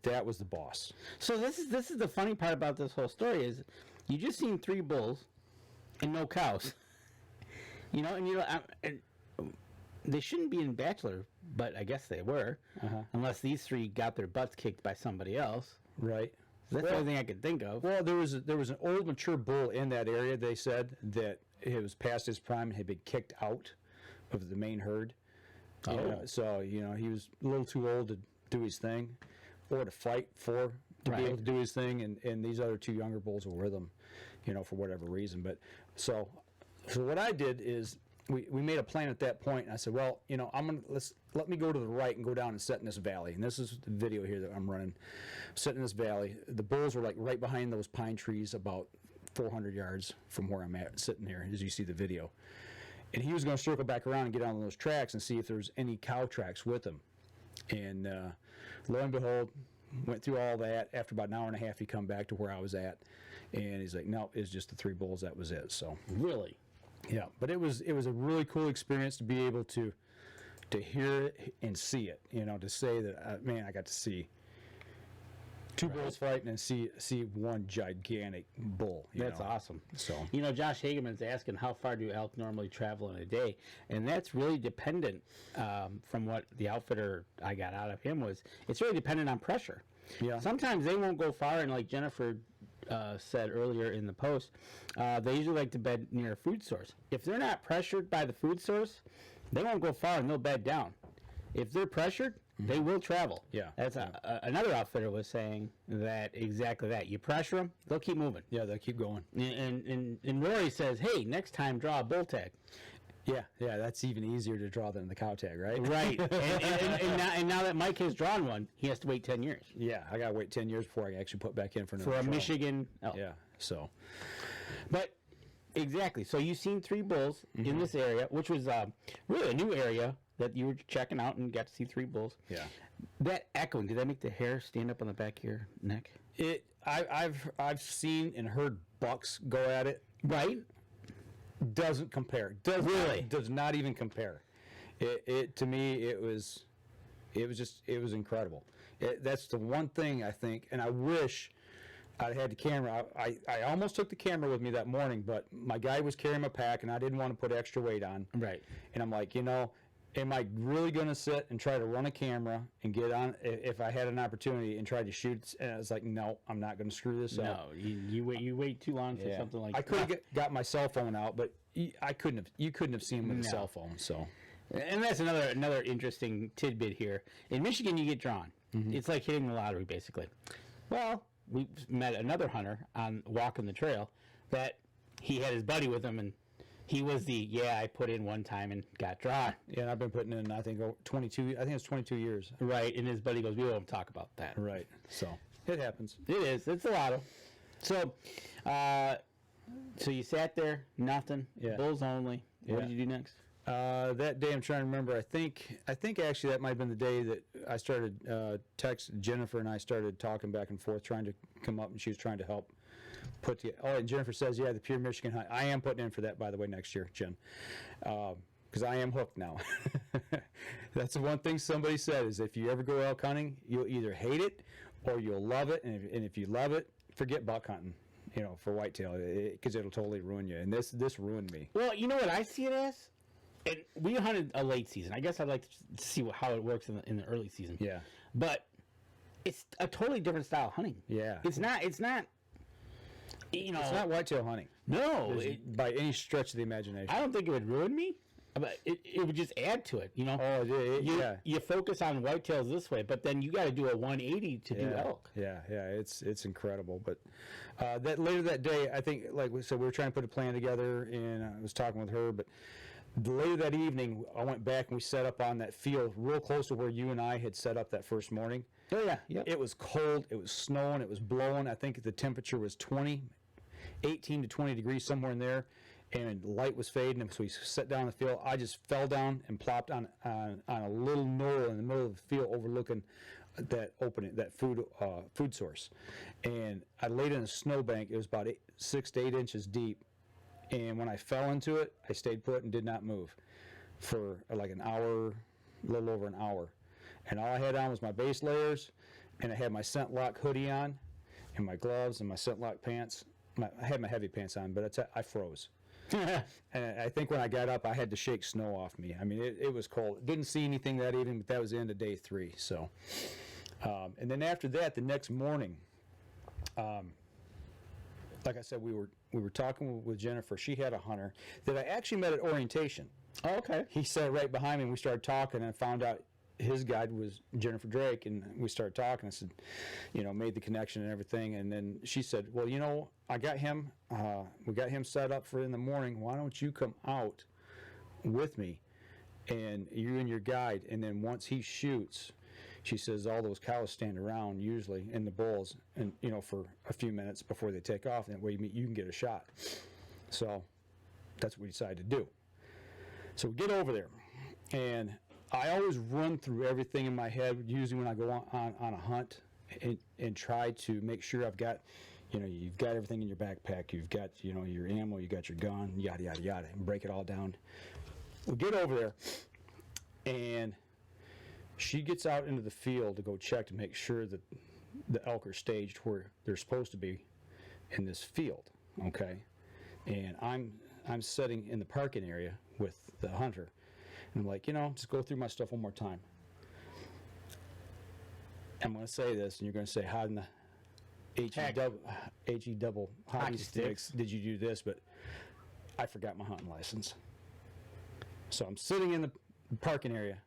that was the boss. So this is the funny part about this whole story is, you just seen 3 bulls, and no cows. And they shouldn't be in Bachelor, but I guess they were, unless these 3 got their butts kicked by somebody else. Right. That's the only thing I could think of. Well, there was an old mature bull in that area. They said that it was past his prime and had been kicked out of the main herd. Oh. So he was a little too old to do his thing, or to fight to be able to do his thing. And these other 2 younger bulls were with him, for whatever reason. But so what I did is, we made a plan at that point, and I said, well, let me go to the right and go down and sit in this valley. And this is the video here that I'm running. Sitting in this valley. The bulls were like right behind those pine trees, about 400 yards from where I'm at, sitting here, as you see the video. And he was going to circle back around and get on those tracks and see if there's any cow tracks with him. And lo and behold, went through all that. After about an hour and a half, he come back to where I was at, and he's like, no, it's just the 3 bulls. That was it. So really. Yeah, but it was a really cool experience to be able to hear it and see it. To say that, man, I got to see 2 bulls fighting and see one gigantic bull. That's awesome. So Josh Hageman's asking how far do elk normally travel in a day, and that's really dependent. From what the outfitter I got out of him was, it's really dependent on pressure. Yeah. Sometimes they won't go far, and like Jennifer said earlier in the post, they usually like to bed near a food source. If they're not pressured by the food source, they won't go far and they'll bed down. If they're pressured, they will travel. Yeah. That's another outfitter was saying that exactly that. You pressure them, they'll keep moving. Yeah, they'll keep going. And Rory says, hey, next time draw a bull tag. Yeah, that's even easier to draw than the cow tag, right? Right. and now that Mike has drawn one, he has to wait 10 years. Yeah, I got to wait 10 years before I can actually put back in for another a draw. Michigan elk. Yeah, so. But exactly. So you've seen 3 bulls in this area, which was really a new area that you were checking out and got to see 3 bulls. Yeah. That echoing, did that make the hair stand up on the back of your neck? I've seen and heard bucks go at it. Right. Doesn't compare. Does not even compare. It to me it was incredible. That's the one thing I think, and I wish I had the camera. I almost took the camera with me that morning, but my guy was carrying my pack, and I didn't want to put extra weight on. Right. And I'm like, am I really going to sit and try to run a camera and get on if I had an opportunity and try to shoot? And I was like, no, I'm not going to screw this up. No, you wait too long for something like that. I could have got my cell phone out, but you couldn't have seen him with a cell phone. So, and that's another interesting tidbit here. In Michigan, you get drawn. It's like hitting the lottery, basically. Well, we met another hunter on walking the trail that he had his buddy with him, and he was I put in one time and got drawn. Yeah, and I've been putting in, I think, 22. I think it's 22 years. Right, and his buddy goes, we won't talk about that. Right, so it happens. It is. It's a lot of. So, so you sat there, nothing. Yeah. Bulls only. What did you do next? That day, I'm trying to remember. I think actually that might have been the day that I started text Jennifer, and I started talking back and forth, trying to come up, and she was trying to help. And Jennifer says, the Pure Michigan Hunt. I am putting in for that, by the way, next year, Jen, because I am hooked now. That's the one thing somebody said is if you ever go elk hunting, you'll either hate it or you'll love it, and if you love it, forget buck hunting, for whitetail, because it'll totally ruin you. And this ruined me. Well, you know what I see it as? And we hunted a late season. I guess I'd like to see how it works in the early season. Yeah. But it's a totally different style of hunting. Yeah. It's not. You know, It's not whitetail hunting. No, By any stretch of the imagination. I don't think it would ruin me, but it would just add to it. You know. Oh, yeah. You focus on whitetails this way, but then you got to do a 180 to do elk. Yeah. It's incredible. But that later that day, I think, like we said, we were trying to put a plan together, and I was talking with her. But later that evening, I went back and we set up on that field real close to where you and I had set up that first morning. Oh yeah, yeah. It was cold. It was snowing. It was blowing. I think the temperature was 18 to 20 degrees, somewhere in there, and light was fading. And so we sat down in the field. I just fell down and plopped on a little knoll in the middle of the field, overlooking that opening, that food source. And I laid in a snowbank. It was about 6 to 8 inches deep. And when I fell into it, I stayed put and did not move for like an hour, a little over an hour. And all I had on was my base layers, and I had my scent lock hoodie on, and my gloves, and my scent lock pants. I had my heavy pants on, but I froze. And I think when I got up, I had to shake snow off me. I mean, it was cold. Didn't see anything that evening, but that was the end of day 3. So, and then after that, the next morning, like I said, we were talking with Jennifer. She had a hunter that I actually met at orientation. Oh, okay. He sat right behind me, and we started talking, and I found out his guide was Jennifer Drake, and we started talking. I said, made the connection and everything, and then she said, well, I got him, we got him set up for in the morning. Why don't you come out with me, and you and your guide, and then once he shoots, she says, all those cows stand around usually in the bulls, and for a few minutes before they take off, and that way you can get a shot. So that's what we decided to do. So we get over there, and I always run through everything in my head, usually when I go on a hunt, and try to make sure I've got, you've got everything in your backpack, you've got, your ammo, you got your gun, yada, yada, yada, and break it all down. We get over there, and she gets out into the field to go check to make sure that the elk are staged where they're supposed to be in this field, okay? And I'm sitting in the parking area with the hunter. And I'm like, just go through my stuff one more time. I'm going to say this, and you're going to say, how in the H-E double hockey sticks did you do this? But I forgot my hunting license. So I'm sitting in the parking area,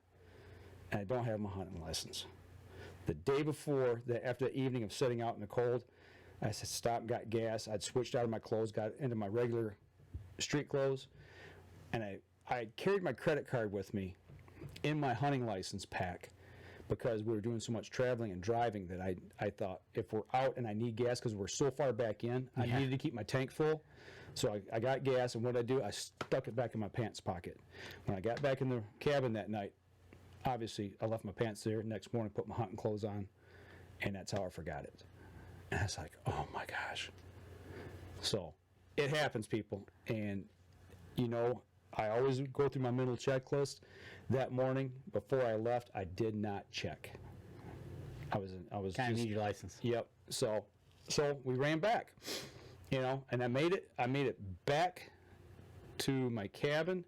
and I don't have my hunting license. The day before, after the evening of sitting out in the cold, I said, stop, got gas. I'd switched out of my clothes, got into my regular street clothes, and I carried my credit card with me in my hunting license pack because we were doing so much traveling and driving that I thought if we're out and I need gas because we're so far back in, I needed to keep my tank full. So I got gas, and what I do, I stuck it back in my pants pocket. When I got back in the cabin that night, obviously I left my pants there. Next morning, put my hunting clothes on, and that's how I forgot it. And I was like, oh my gosh. So it happens, people. And, I always go through my mental checklist. That morning, before I left, I did not check. I was kind of need your license. Yep. So we ran back, and I made it back to my cabin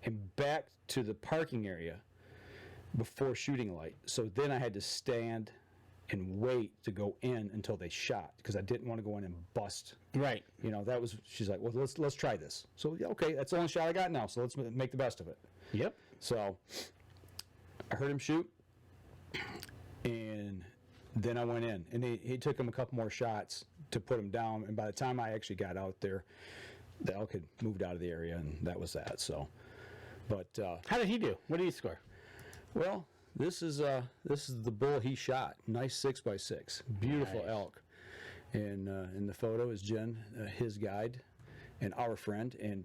and back to the parking area before shooting light. So then I had to stand and wait to go in until they shot because I didn't want to go in and bust. Right. She's like, well, let's try this. So yeah, okay, that's the only shot I got now. So let's make the best of it. Yep. So I heard him shoot, and then I went in, and he took him a couple more shots to put him down. And by the time I actually got out there, the elk had moved out of the area, and that was that. So, but how did he do? What did he score? Well, this is the bull he shot. Nice 6x6, beautiful Nice. elk. And in the photo is Jen, his guide, and our friend, and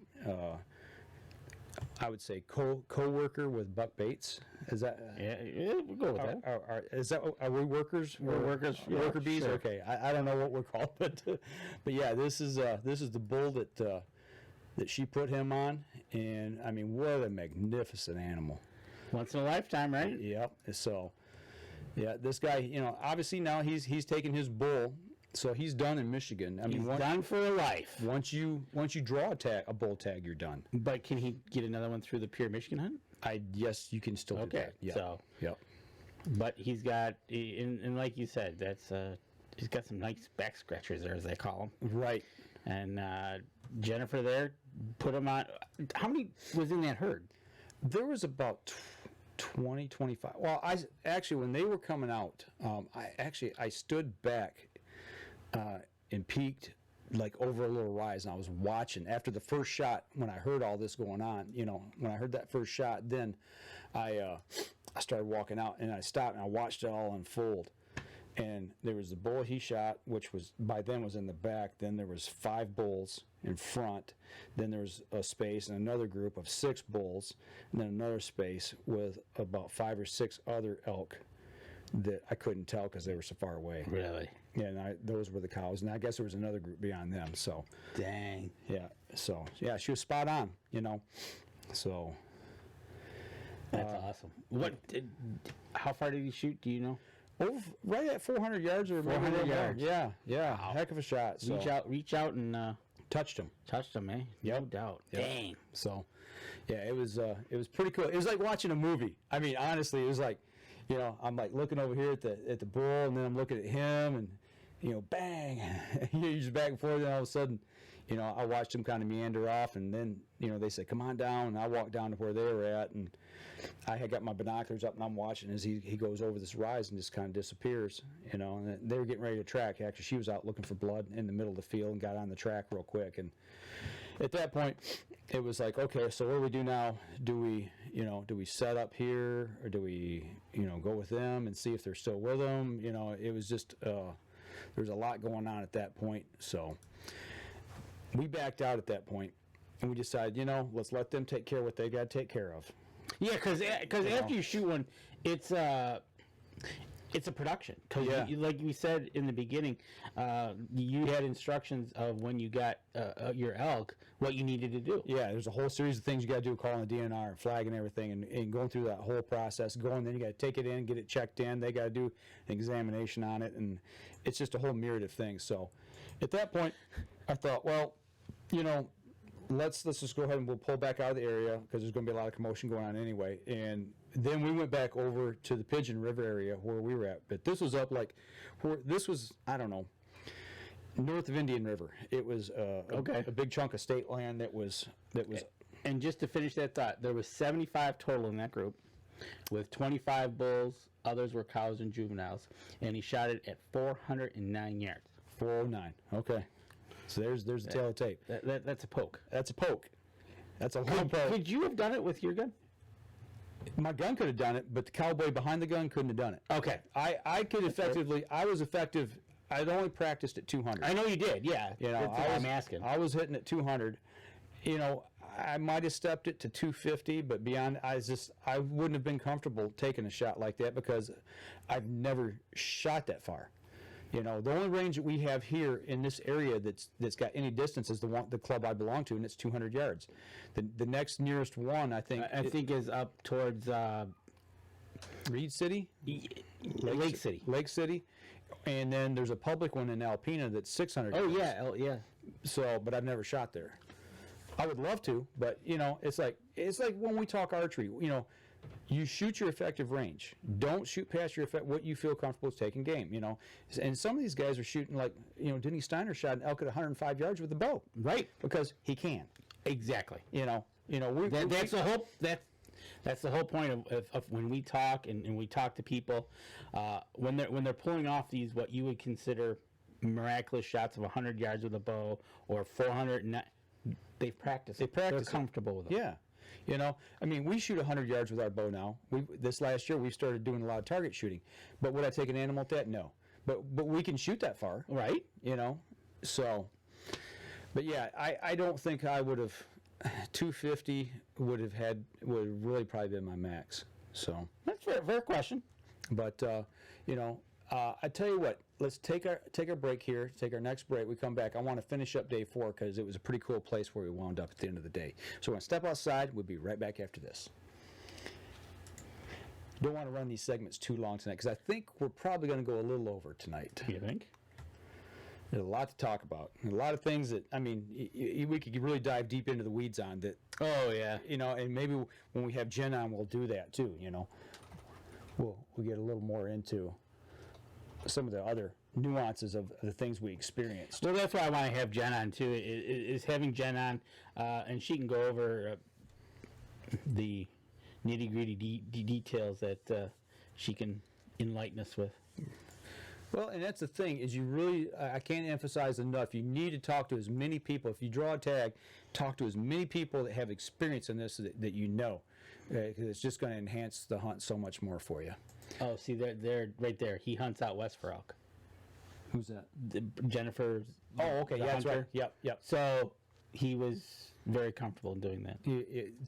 I would say co-worker with Buck Bates. Is that? Yeah, we'll go with that. Are we workers? We're workers. Yeah, Worker bees. sure. Okay, I don't know what we're called, but yeah, this is the bull that she put him on, and I mean, what a magnificent animal. Once in a lifetime, right? Yep. So, yeah, this guy, obviously now he's taken his bull So he's done in Michigan. I mean, He's done for life. once you draw a bull tag, you're done. But can he get another one through the pure Michigan hunt? Yes, you can still do Okay, that. Yeah. so Yep. but he's got, and like you said, that's he's got some nice back scratchers there, as they call them. Right. And Jennifer there put him on. How many was in that herd? There was about 20, 25. Well, I actually, when they were coming out, I stood back and peeked like over a little rise, and I was watching after the first shot. When I heard all this going on, when I heard that first shot, then I started walking out, and I stopped and I watched it all unfold. And there was the bull he shot, which was by then was in the back. Then there was 5 bulls in front. Then there was a space and another group of 6 bulls, and then another space with about 5 or 6 other elk that I couldn't tell because they were so far away. Really? Yeah, and those were the cows, and I guess there was another group beyond them. So, Dang. yeah, she was spot on, So, That's awesome. How far did he shoot? Do you know? Right at 400 yards or 400 yards. Yeah, Wow. heck of a shot. So. Reach out and Touched him. touched him, eh? Yep. No doubt. Yep. Dang. So, yeah, it was pretty cool. It was like watching a movie. I mean, honestly, it was like, I'm like looking over here at the bull, and then I'm looking at him, and bang, you're just back and forth, and all of a sudden, I watched him kind of meander off, and then they said, "Come on down," and I walked down to where they were at, and I had got my binoculars up, and I'm watching as he goes over this rise and just kind of disappears, and they were getting ready to track. Actually, she was out looking for blood in the middle of the field and got on the track real quick, and at that point, it was like, okay, so what do we do now? Do we set up here, or do we, go with them and see if they're still with them? It was just, there's a lot going on at that point. So we backed out at that point, and we decided, let's let them take care of what they got to take care of. Yeah, because after you shoot one, it's a production. Because like we said in the beginning, you had instructions of when you got your elk, what you needed to do. Yeah, there's a whole series of things you got to do, calling the DNR and flagging everything, and going through that whole process. Then you got to take it in, get it checked in. They got to do an examination on it, and it's just a whole myriad of things. So, at that point, I thought, well, let's just go ahead and we'll pull back out of the area because there's going to be a lot of commotion going on anyway. And then we went back over to the Pigeon River area where we were at. But this was up this was, I don't know, north of Indian River. It was a big chunk of state land that was. And just to finish that thought, there was 75 total in that group, with 25 bulls. Others were cows and juveniles, and he shot it at 409 yards. 409. Okay. So there's the tail of tape. That's a poke. That's a poke. That's a long poke. Could you have done it with your gun? My gun could have done it, but the cowboy behind the gun couldn't have done it. Okay. I could effectively. I was effective. I'd only practiced at 200. I know you did. Yeah. That's what I'm asking. I was hitting at 200. I might have stepped it to 250, but beyond, I wouldn't have been comfortable taking a shot like that because I've never shot that far. The only range that we have here in this area that's got any distance is the club I belong to, and it's 200 yards. The next nearest one, I think is up towards Reed City, Lake City. Lake City, and then there's a public one in Alpena that's 600. Oh yards. yeah. So, but I've never shot there. I would love to, but it's like when we talk archery. You shoot your effective range. Don't shoot past what you feel comfortable with taking game. And some of these guys are shooting like Denny Steiner shot an elk at 105 yards with a bow, right? Because he can. Exactly. That's the whole point of when we talk and we talk to people when they're pulling off these what you would consider miraculous shots of 100 yards with a bow or 400. They've practiced. They're comfortable with it. Yeah. We shoot 100 yards with our bow now. This last year, we started doing a lot of target shooting. But would I take an animal at that? No. But we can shoot that far. Right. So, but yeah, I don't think I would have, 250 would have really probably been my max. So. That's fair question. But, I tell you what, let's take our break here, take our next break. We come back. I want to finish up day 4 because it was a pretty cool place where we wound up at the end of the day. So we're going to step outside. We'll be right back after this. Don't want to run these segments too long tonight because I think we're probably going to go a little over tonight. You think? There's a lot to talk about. A lot of things that, I mean, we could really dive deep into the weeds on that. Oh yeah. And maybe when we have Jen on, we'll do that too. We'll get a little more into some of the other nuances of the things we experienced. Well, that's why I want to have Jen on too. Is having Jen on, and she can go over the nitty gritty details that she can enlighten us with. Well, and that's the thing is you really, I can't emphasize enough, you need to talk to as many people. If you draw a tag, talk to as many people that have experience in this that you know, because it's just going to enhance the hunt so much more for you. Oh, see, they're right there. He hunts out west for elk. Who's that? Jennifer's. Oh, okay, yeah, that's right. Yep. So he was very comfortable in doing that.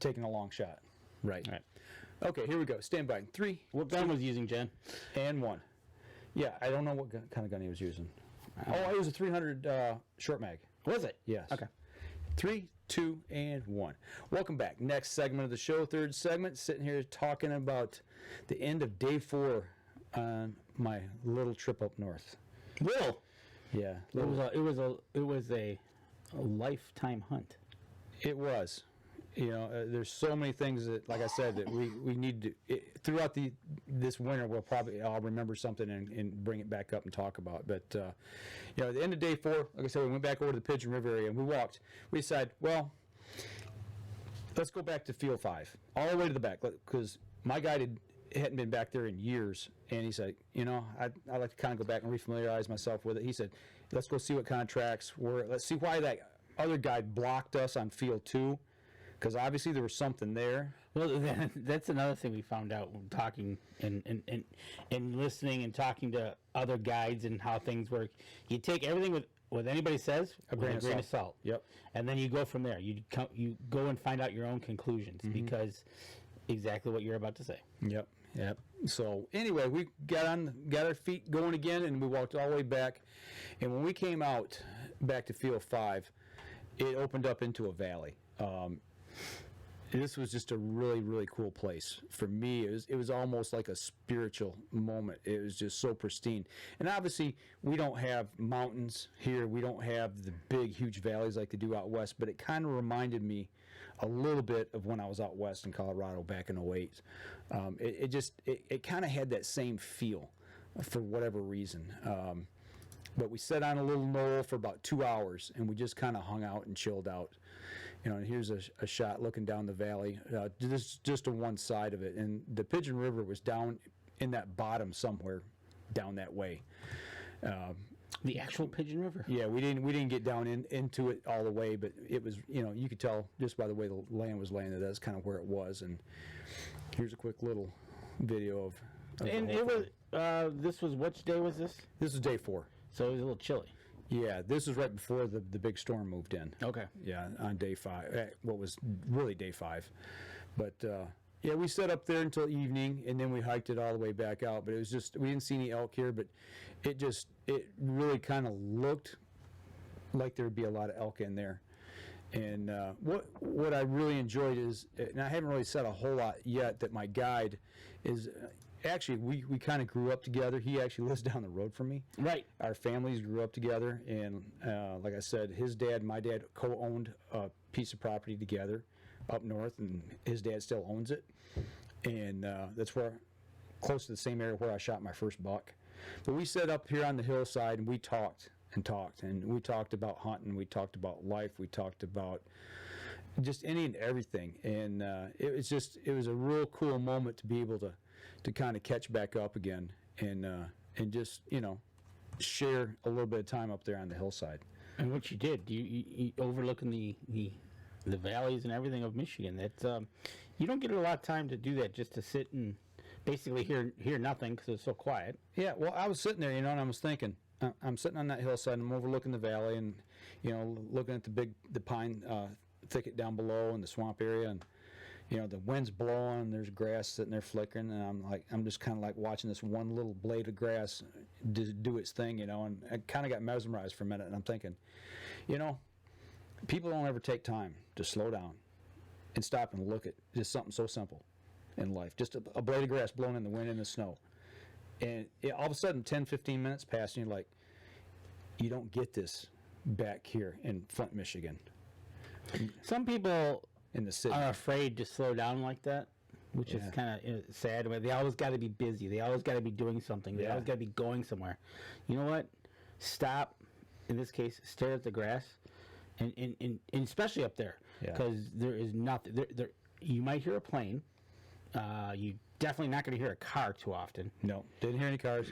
Taking a long shot. Right. All right. Okay, here we go. Stand by. 3. What gun was he using, Jen? And 1. Yeah, I don't know what kind of gun he was using. Oh, it was a 300 short mag. Was it? Yes. Okay. 3, 2, and 1. Welcome back. Next segment of the show, third segment. Sitting here talking about the end of day 4 on my little trip up north. Will. Yeah. It was a lifetime hunt. It was. There's so many things that, like I said, that we need to throughout this winter. I'll remember something and bring it back up and talk about. But at the end of day 4, like I said, we went back over to the Pigeon River area and we walked. We decided, well, let's go back to Field 5, all the way to the back, because my guide hadn't been back there in years, and he said, I'd like to kind of go back and refamiliarize myself with it. He said, let's go see what kind of tracks were. Let's see why that other guy blocked us on Field 2. Because obviously there was something there. Well, that's another thing we found out when talking and listening and talking to other guides and how things work. You take everything with what anybody says a grain of salt. Yep. And then you go from there. You go and find out your own conclusions because exactly what you're about to say. Yep. So anyway, we got our feet going again, and we walked all the way back. And when we came out back to Field 5, it opened up into a valley. This was just a really, really cool place. For me, it was almost like a spiritual moment. It was just so pristine. And obviously, we don't have mountains here. We don't have the big, huge valleys like they do out west, but it kind of reminded me a little bit of when I was out west in Colorado back in 2008. It kind of had that same feel for whatever reason. But we sat on a little knoll for about 2 hours, and we just kind of hung out and chilled out. And here's a shot looking down the valley. This is just to one side of it, and the Pigeon River was down in that bottom somewhere, down that way. The actual Pigeon River. Yeah, we didn't get down into it all the way, but it was you could tell just by the way the land was laying that that's kind of where it was. And here's a quick little video of and it was this was which day was this? This is day 4. So it was a little chilly. Yeah, this was right before the big storm moved in. Okay. Yeah, on day 5. What was really day 5. But, yeah, we sat up there until evening, and then we hiked it all the way back out. But it was just, we didn't see any elk here, but it really kind of looked like there would be a lot of elk in there. And what I really enjoyed is, and I haven't really said a whole lot yet, that my guide is... Actually, we kind of grew up together. He actually lives down the road from me. Right. Our families grew up together, and like I said, his dad and my dad co-owned a piece of property together up north, and his dad still owns it. And that's close to the same area where I shot my first buck. But we sat up here on the hillside, and we talked, and we talked about hunting, we talked about life, we talked about just any and everything. And it was a real cool moment to be able to kind of catch back up again and just share a little bit of time up there on the hillside. And what you did, you overlooking the valleys and everything of Michigan. That's you don't get a lot of time to do that, just to sit and basically hear nothing because it's so quiet. Yeah, well, I was sitting there, and I was thinking, I'm sitting on that hillside, and I'm overlooking the valley, and looking at the pine thicket down below and the swamp area, and the wind's blowing, and there's grass sitting there flickering, and I'm just kind of like watching this one little blade of grass do its thing, and I kind of got mesmerized for a minute, and I'm thinking, people don't ever take time to slow down and stop and look at just something so simple in life, just a blade of grass blowing in the wind and the snow, and all of a sudden 10, 15 minutes pass, and you're like, You don't get this back here in Flint, Michigan, Some people in the city. are afraid to slow down like that, which is kind of sad. They always got to be busy. They always got to be doing something. They always got to be going somewhere. You know what? Stop. In this case, stare at the grass, and especially up there, because there is nothing. There, you might hear a plane. You definitely not going to hear a car too often. No, didn't hear any cars.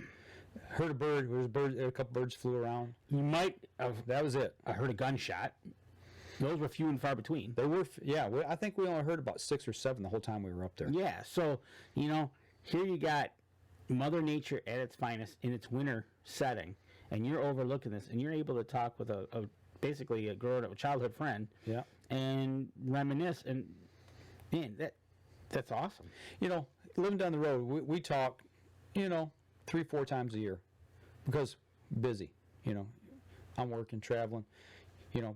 Heard a bird. There was a bird. A couple birds flew around. You might have. That was it. I heard a gunshot. Those were few and far between. They were. I think we only heard about 6 or 7 the whole time we were up there. Yeah. So here you got Mother Nature at its finest in its winter setting, and you're overlooking this, and you're able to talk with basically a grown-up, childhood friend. Yeah. And reminisce, and man, that's awesome. Living down the road, we talk, 3-4 times a year, because busy. I'm working, traveling.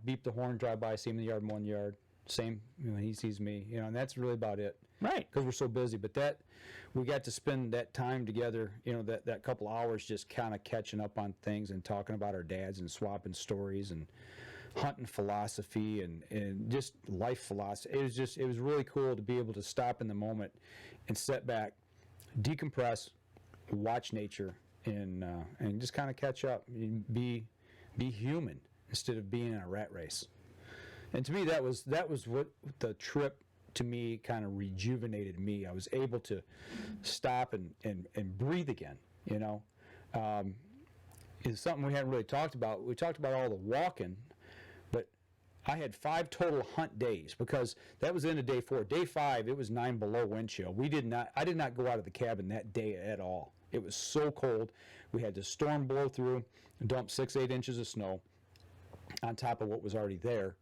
Beep the horn, drive by, see him in the yard, mow in the yard. Same, he sees me. And that's really about it. Right. Because we're so busy. But we got to spend that time together. That couple hours just kind of catching up on things and talking about our dads and swapping stories and hunting philosophy and just life philosophy. It was really cool to be able to stop in the moment and sit back, decompress, watch nature, and just kind of catch up, and be human instead of being in a rat race. And to me, that was what the trip to me kind of rejuvenated me. I was able to stop and breathe again. It's something we hadn't really talked about. We talked about all the walking, but I had 5 total hunt days, because that was the end of day 4. Day 5, it was 9 below wind chill. I did not go out of the cabin that day at all. It was so cold. We had the storm blow through and dump 6-8 inches of snow on top of what was already there.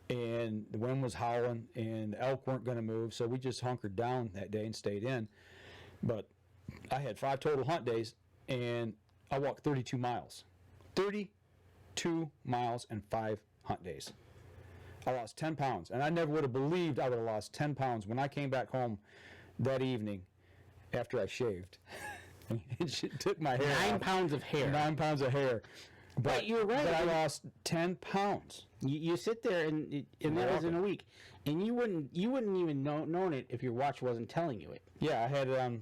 And the wind was howling, and the elk weren't going to move, so we just hunkered down that day and stayed in. But I had 5 total hunt days, and I walked 32 miles. 32 miles and 5 hunt days. I lost 10 pounds, and I never would have believed I would have lost 10 pounds when I came back home that evening after I shaved. It took my hair 9 out. pounds of hair. 9 pounds of hair. But you're right. But I lost 10 pounds. You sit there and that was in a week, and you wouldn't even known it if your watch wasn't telling you it. Yeah, I had it on,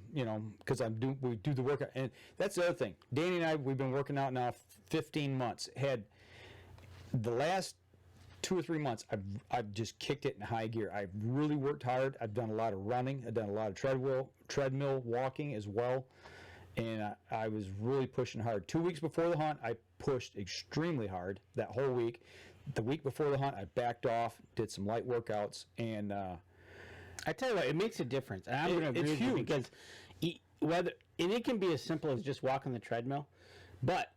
because we do the workout, and that's the other thing. Danny and I, we've been working out now 15 months. Had the last 2 or 3 months, I've just kicked it in high gear. I've really worked hard. I've done a lot of running. I've done a lot of treadmill walking as well. And I was really pushing hard. 2 weeks before the hunt, I pushed extremely hard that whole week. The week before the hunt, I backed off, did some light workouts, and I tell you what, it makes a difference. And I'm going to agree with you, because it can be as simple as just walking the treadmill, but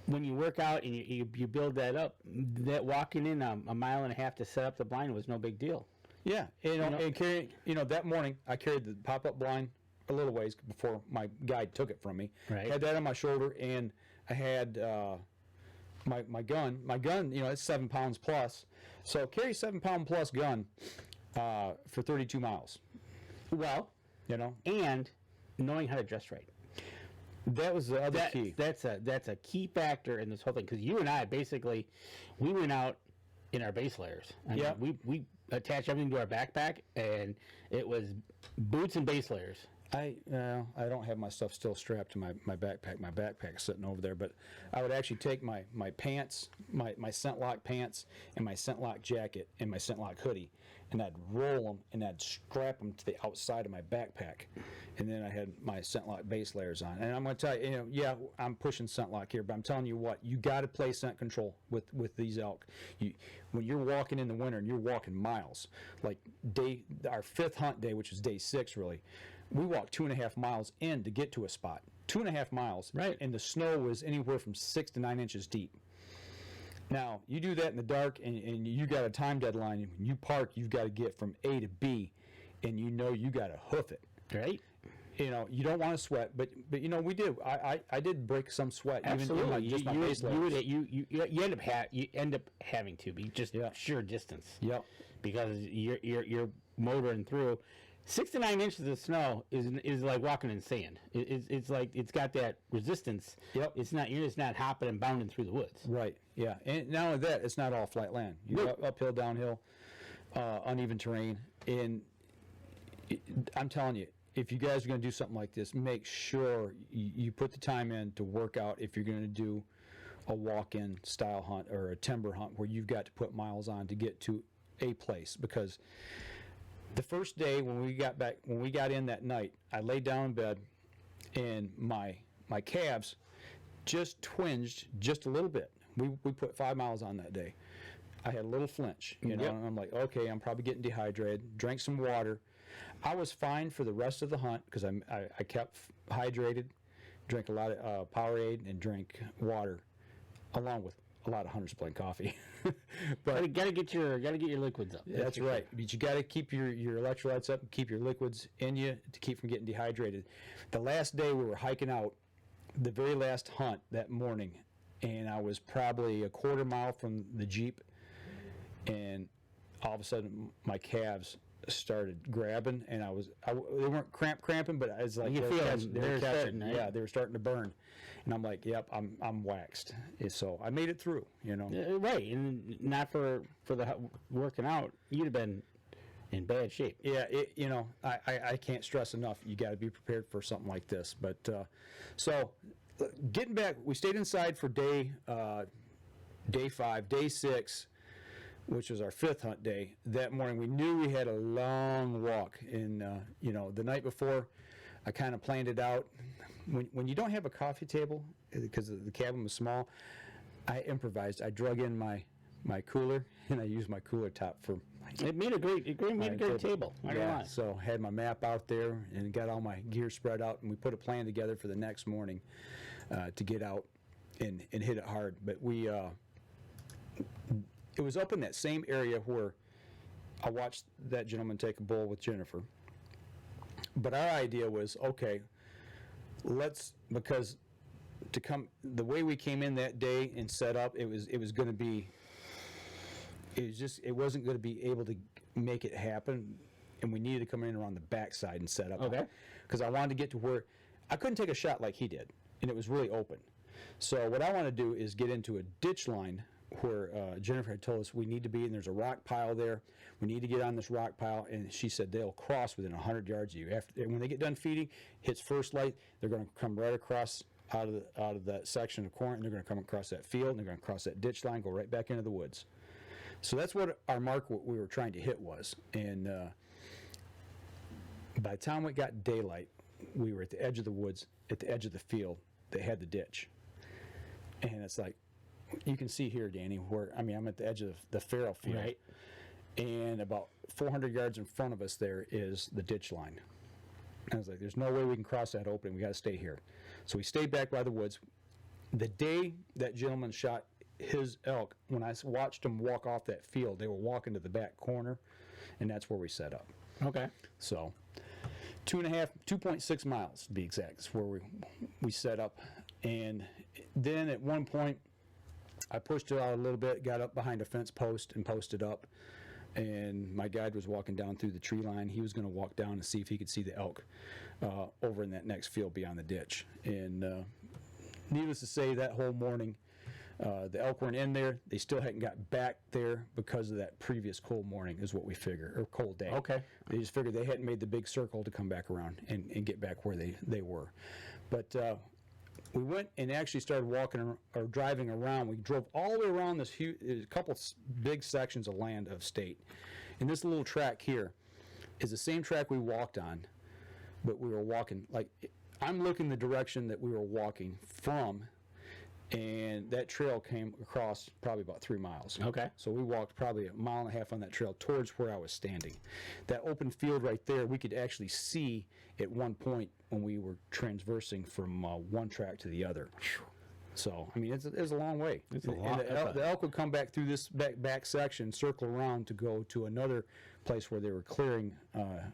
when you work out and you build that up, that walking in a mile and a half to set up the blind was no big deal. Yeah, and carrying, that morning I carried the pop-up blind a little ways before my guide took it from me. Right. Had that on my shoulder, and I had my gun. My gun, it's 7 pounds plus. So carry 7 pound plus gun for 32 miles. Well, and knowing how to dress right. That was the other key. That's a key factor in this whole thing, because you and I basically, we went out in our base layers. Yeah. We attached everything to our backpack, and it was boots and base layers. I don't have my stuff still strapped to my backpack. My backpack's sitting over there, but I would actually take my pants, my scent lock pants, and my scent lock jacket, and my scent lock hoodie, and I'd roll them, and I'd strap them to the outside of my backpack, and then I had my scent lock base layers on. And I'm going to tell you, I'm pushing scent lock here, but I'm telling you what, you got to play scent control with these elk. When you're walking in the winter and you're walking miles, like our 5th hunt day, which is day 6 really, we walked 2.5 miles in to get to a spot. 2.5 miles, right? And the snow was anywhere from 6 to 9 inches deep. Now, you do that in the dark, and you got a time deadline. When you park, you've got to get from A to B, and you got to hoof it. Right. You don't want to sweat, but we did. I did break some sweat. Absolutely. Even in my base layers. You end up having to be just sheer distance. Yep. Because you're motoring through. 6 to 9 inches of snow is like walking in sand. It's like it's got that resistance. Yep. It's not, you're just not hopping and bounding through the woods. Right. Yeah. And not only that, it's not all flat land. You're uphill, downhill, uneven terrain. And I'm telling you, if you guys are going to do something like this, make sure you put the time in to work out if you're going to do a walk-in style hunt or a timber hunt where you've got to put miles on to get to a place. Because the first day when we got in that night, I laid down in bed and my calves just twinged just a little bit. We put 5 miles on that day. I had a little flinch, and I'm like, okay, I'm probably getting dehydrated. Drank some water. I was fine for the rest of the hunt because I kept hydrated, drank a lot of Powerade, and drank water, along with a lot of Hunter's Plain coffee. But you gotta get your liquids up. that's right. But you got to keep your electrolytes up, and keep your liquids in you to keep from getting dehydrated. The last day we were hiking out, the very last hunt that morning, and I was probably a quarter mile from the Jeep, and all of a sudden my calves started grabbing, and they weren't cramping, but I was like, You feel them. they were They're catching, starting, right? yeah, they were starting to burn, and I'm like, yep, I'm waxed. And so I made it through, Right, and not for the working out, you'd have been in bad shape. Yeah, I can't stress enough. You got to be prepared for something like this. But so, getting back, we stayed inside for day 5, day 6, which was our 5th hunt day. That morning, we knew we had a long walk. And the night before, I kind of planned it out. When you don't have a coffee table, because the cabin was small, I improvised. I drug in my cooler, and I used my cooler top for. It made a great table. I don't lie. So had my map out there and got all my gear spread out, and we put a plan together for the next morning to get out and hit it hard. But it was up in that same area where I watched that gentleman take a bull with Jennifer. But our idea was, okay, because the way we came in that day and set up, it wasn't going to be able to make it happen, and we needed to come in around the backside and set up. Okay. Because I wanted to get to where I couldn't take a shot like he did, and it was really open. So what I want to do is get into a ditch line where Jennifer had told us we need to be, and there's a rock pile there. We need to get on this rock pile, and she said they'll cross within 100 yards of you. When they get done feeding, hits first light, they're going to come right across out of that section of corn, and they're going to come across that field, and they're going to cross that ditch line, go right back into the woods. So that's what our mark, what we were trying to hit was. And by the time we got daylight, we were at the edge of the woods, at the edge of the field that had the ditch. And it's like, you can see here, Danny, I'm at the edge of the farrow field. Right. And about 400 yards in front of us there is the ditch line. And I was like, there's no way we can cross that opening. We got to stay here. So we stayed back by the woods. The day that gentleman shot his elk, when I watched him walk off that field, they were walking to the back corner, and that's where we set up. Okay. So 2.6 miles to be exact, is where we set up. And then at one point, I pushed it out a little bit, got up behind a fence post and posted up. And my guide was walking down through the tree line. He was going to walk down and see if he could see the elk over in that next field beyond the ditch. And needless to say, that whole morning, the elk weren't in there. They still hadn't got back there because of that previous cold morning, is what we figure, or cold day. Okay. They just figured they hadn't made the big circle to come back around and get back where they were. But we went and actually started walking or driving around. We drove all the way around this huge, a couple big sections of land of state. And this little track here is the same track we walked on, but we were walking, like, I'm looking the direction that we were walking from, and that trail came across probably about 3 miles. Okay. So we walked probably 1.5 miles on that trail towards where I was standing. That open field right there, we could actually see at one point when we were transversing from one track to the other. So, I mean, it's a long way. It's a lot. And the elk would come back through this back section, circle around to go to another place where they were clearing,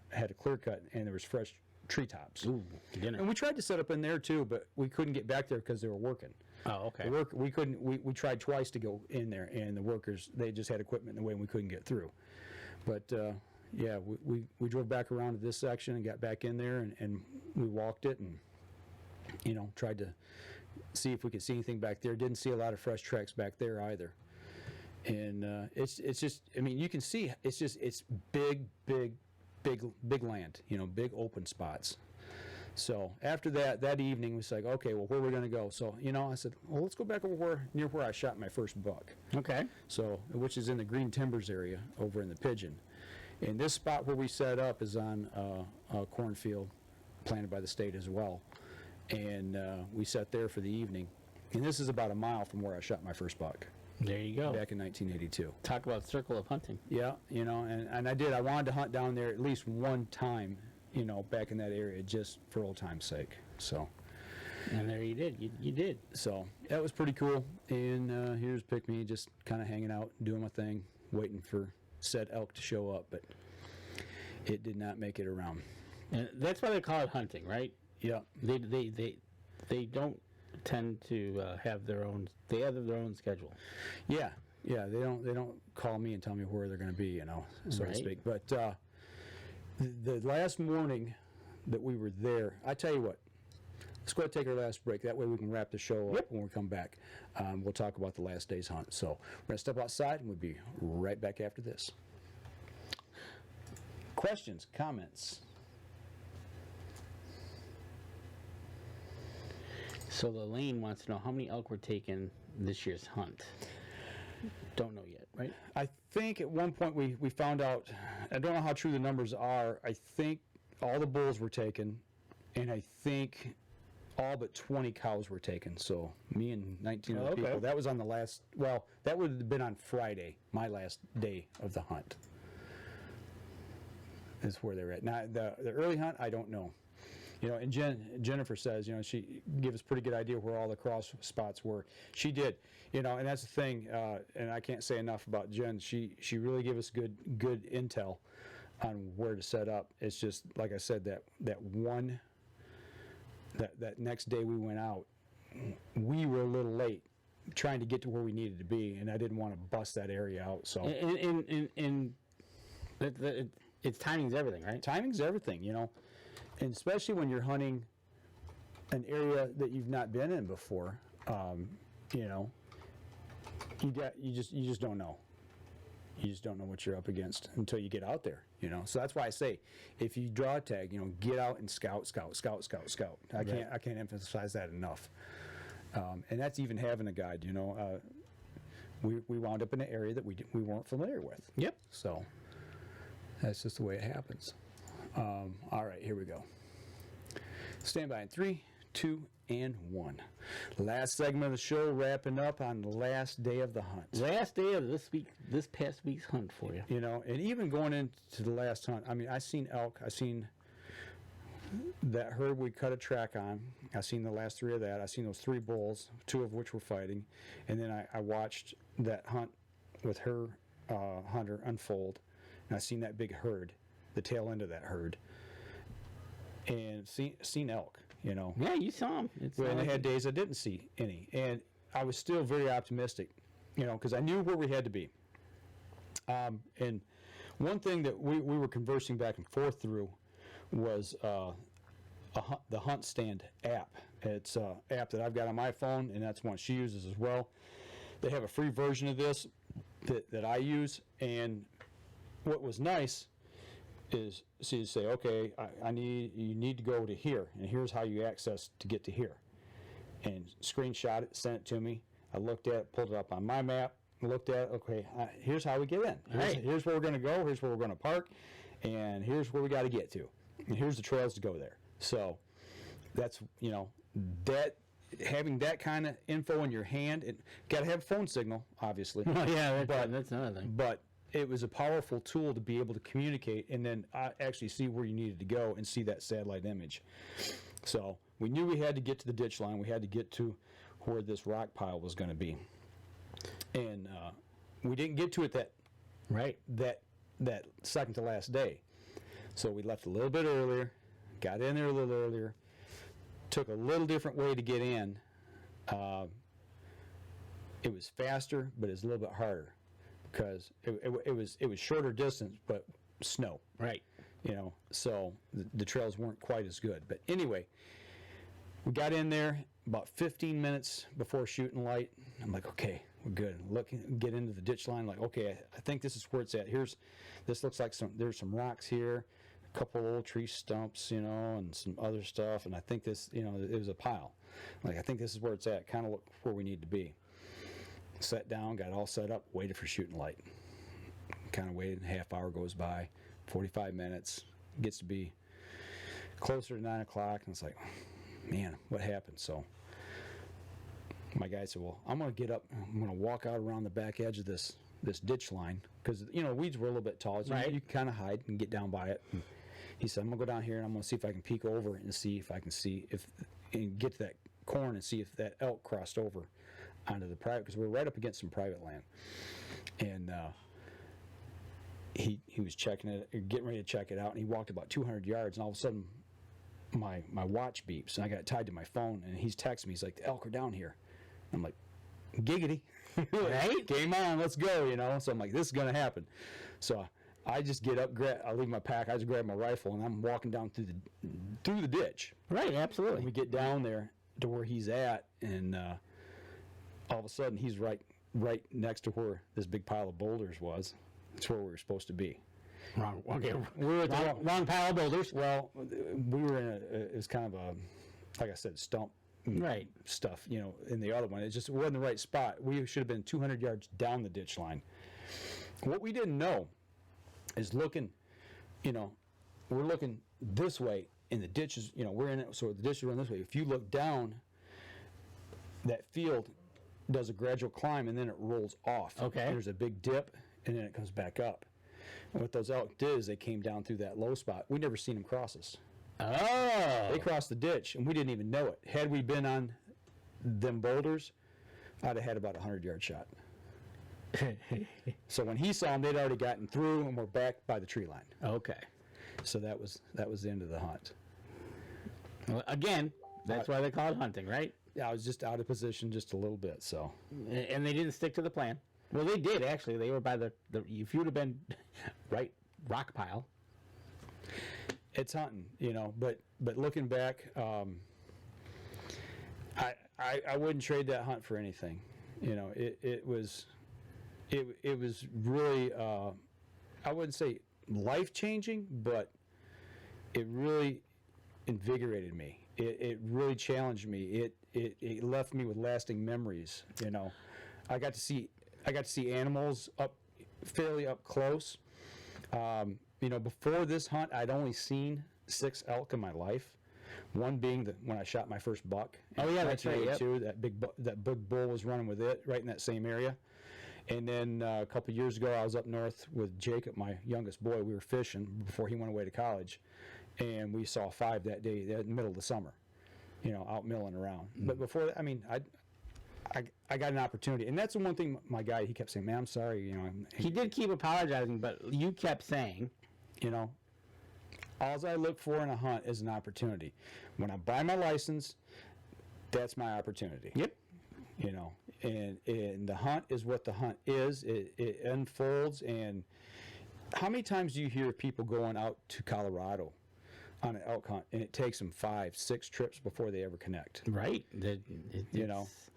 had a clear cut, and there was fresh treetops. Ooh, dinner. And we tried to set up in there too, but we couldn't get back there because they were working. Oh, okay. We couldn't. We tried twice to go in there, and the workers, they just had equipment in the way, and we couldn't get through. But yeah, we drove back around to this section and got back in there, and we walked it and, tried to see if we could see anything back there. Didn't see a lot of fresh tracks back there either. And it's just, I mean, you can see it's big land, big open spots. So after that evening, we was like, okay, well, where are we going to go? So, I said, well, let's go back over near where I shot my first buck. Okay. So, which is in the Green Timbers area over in the Pigeon. And this spot where we set up is on a cornfield planted by the state as well. And we sat there for the evening. And this is about a mile from where I shot my first buck. There you go. Back in 1982. Talk about circle of hunting. Yeah, and I did. I wanted to hunt down there at least one time, back in that area, just for old time's sake. So. And there you did. You did. So that was pretty cool. And here's Pick Me, just kind of hanging out, doing my thing, waiting for said elk to show up, but it did not make it around. And that's why they call it hunting, right? Yeah. They don't tend to have their own. They have their own schedule. Yeah. They don't call me and tell me where they're going to be, so to speak. But the last morning that we were there, I tell you what. Let's go ahead and take our last break. That way we can wrap the show up when we come back. We'll talk about the last day's hunt. So we're going to step outside, and we'll be right back after this. Questions, comments? So Lane wants to know how many elk were taken this year's hunt. Don't know yet, right? I think at one point we found out, I don't know how true the numbers are, I think all the bulls were taken, and I think all but 20 cows were taken. So me and 19 other people. That was on the last, that would have been on Friday, my last day of the hunt. Is where they're at. Now, the early hunt, I don't know. And Jennifer says, she gave us a pretty good idea where all the cross spots were. She did, and that's the thing, and I can't say enough about Jen. She really gave us good intel on where to set up. It's just, like I said, that next day we went out, we were a little late trying to get to where we needed to be, and I didn't want to bust that area out. So and it's timing's everything, right? Timing's everything, and especially when you're hunting an area that you've not been in before. You just don't know. You just don't know what you're up against until you get out there, So that's why I say, if you draw a tag, get out and scout. I can't emphasize that enough. And that's even having a guide. We wound up in an area that we weren't familiar with. Yep. So that's just the way it happens. All right, here we go. Stand by in 3, 2, and 1. Last segment of the show, wrapping up on the last day of the hunt. Last day of this past week's hunt for you. And even going into the last hunt, I mean, I seen elk. I seen that herd we cut a track on. I seen the last 3 of that. I seen those 3 bulls, 2 of which were fighting, and then I watched that hunt with her hunter unfold, and I seen that big herd, the tail end of that herd, and seen elk. Yeah, you saw them. And I had days I didn't see any, and I was still very optimistic, because I knew where we had to be. And one thing that we were conversing back and forth through was the Hunt Stand app. It's an app that I've got on my phone, and that's one she uses as well. They have a free version of this that I use, and what was nice is you say, okay, you need to go to here, and here's how you access to get to here, and screenshot it, sent it to me. I looked at it, pulled it up on my map, looked at it. Okay, here's how we get in. Here's where we're going to go. Here's where we're going to park, and here's where we got to get to, and here's the trails to go there. So that's that. Having that kind of info in your hand, it got to have a phone signal, obviously. Yeah, that's another thing. But it was a powerful tool to be able to communicate and then actually see where you needed to go and see that satellite image. So we knew we had to get to the ditch line. We had to get to where this rock pile was going to be, and we didn't get to it that second to last day. So we left a little bit earlier, got in there a little earlier, took a little different way to get in. It was faster, but it's a little bit harder because it was shorter distance, but snow. Right. So the trails weren't quite as good. But anyway, we got in there about 15 minutes before shooting light. I'm like, okay, we're good. Get into the ditch line. Like, okay, I think this is where it's at. This looks like there's some rocks here, a couple old tree stumps, and some other stuff. And I think this, it was a pile. Like, I think this is where it's at. Kind of look where we need to be. Sat down, got all set up, waited for shooting light. Kind of waited. Half hour goes by, 45 minutes. Gets to be closer to 9 o'clock, and it's like, man, what happened? So my guy said, well, I'm going to get up. I'm going to walk out around the back edge of this ditch line because, weeds were a little bit tall. So right. You can kind of hide and get down by it. And he said, I'm going to go down here and I'm going to see if I can peek over and see if I can and get to that corn and see if that elk crossed over onto the private, because we're right up against some private land. And he was checking it, getting ready to check it out, and he walked about 200 yards, and all of a sudden my watch beeps, and I got it tied to my phone, and he's texting me. He's like, the elk are down here. I'm like, giggity. Right? Game on, let's go, So I'm like, this is going to happen. So I just get up, I leave my pack, I just grab my rifle, and I'm walking down through the ditch. Right, absolutely. And we get down there to where he's at, and all of a sudden he's right next to where this big pile of boulders was. That's where we were supposed to be. Wrong. Okay. We were at the wrong pile of boulders. Well, we were in it was kind of a, like I said, stump right. stuff, in the other one. It wasn't the right spot. We should have been 200 yards down the ditch line. What we didn't know is looking, we're looking this way, and the ditch is, we're in it, so the ditch is running this way. If you look down, that field does a gradual climb, and then it rolls off. Okay. And there's a big dip, and then it comes back up. And what those elk did is they came down through that low spot. We never seen them cross us. Oh. They crossed the ditch, and we didn't even know it. Had we been on them boulders, I'd have had about a 100-yard shot. So when he saw them, they'd already gotten through, and we're back by the tree line. Okay. So that was the end of the hunt. Well, again, that's why they call it hunting, right? Yeah, I was just out of position just a little bit, so. And they didn't stick to the plan. Well, they did, actually. They were by the if you would have been right rock pile. It's hunting, but looking back, I wouldn't trade that hunt for anything. It was really, I wouldn't say life-changing, but it really invigorated me. It really challenged me. It left me with lasting memories. I got to see animals fairly up close. Before this hunt, I'd only seen 6 elk in my life. One being when I shot my first buck. Oh yeah, that's right. Yep. That big bull was running with it right in that same area. And then a couple of years ago, I was up north with Jacob, my youngest boy. We were fishing before he went away to college, and we saw 5 that day, in the middle of the summer, out milling around. But before that, I got an opportunity, and that's the one thing my guy, he kept saying, man, I'm sorry, He did keep apologizing, but you kept saying, all I look for in a hunt is an opportunity. When I buy my license, that's my opportunity. Yep. And the hunt is what the hunt is. It unfolds. And how many times do you hear people going out to Colorado on an elk hunt, and it takes them 5, 6 trips before they ever connect? Right.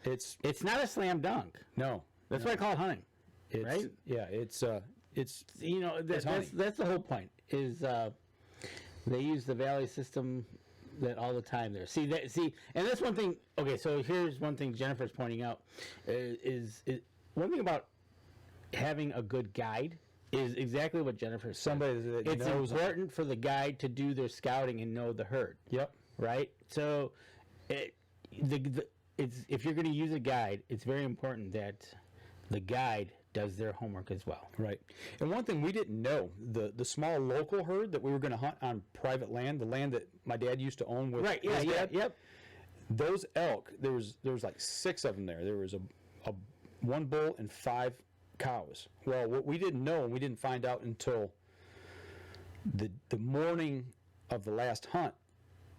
It's not a slam dunk. No. That's why I call it hunting. Right? Yeah. It's that's the whole point. Is they use the valley system that all the time there. See, and that's one thing. Okay, so here's one thing Jennifer's pointing out is one thing about having a good guide is exactly what Jennifer said. Somebody that it's knows important for the guide to do their scouting and know the herd. Yep. Right. So, if you're going to use a guide, it's very important that the guide does their homework as well. Right. And one thing we didn't know, the small local herd that we were going to hunt on private land, the land that my dad used to own with his dad, yep. Those elk, there was like 6 of them there. There was a 1 bull and 5 cows. Well, what we didn't know, and we didn't find out until the morning of the last hunt,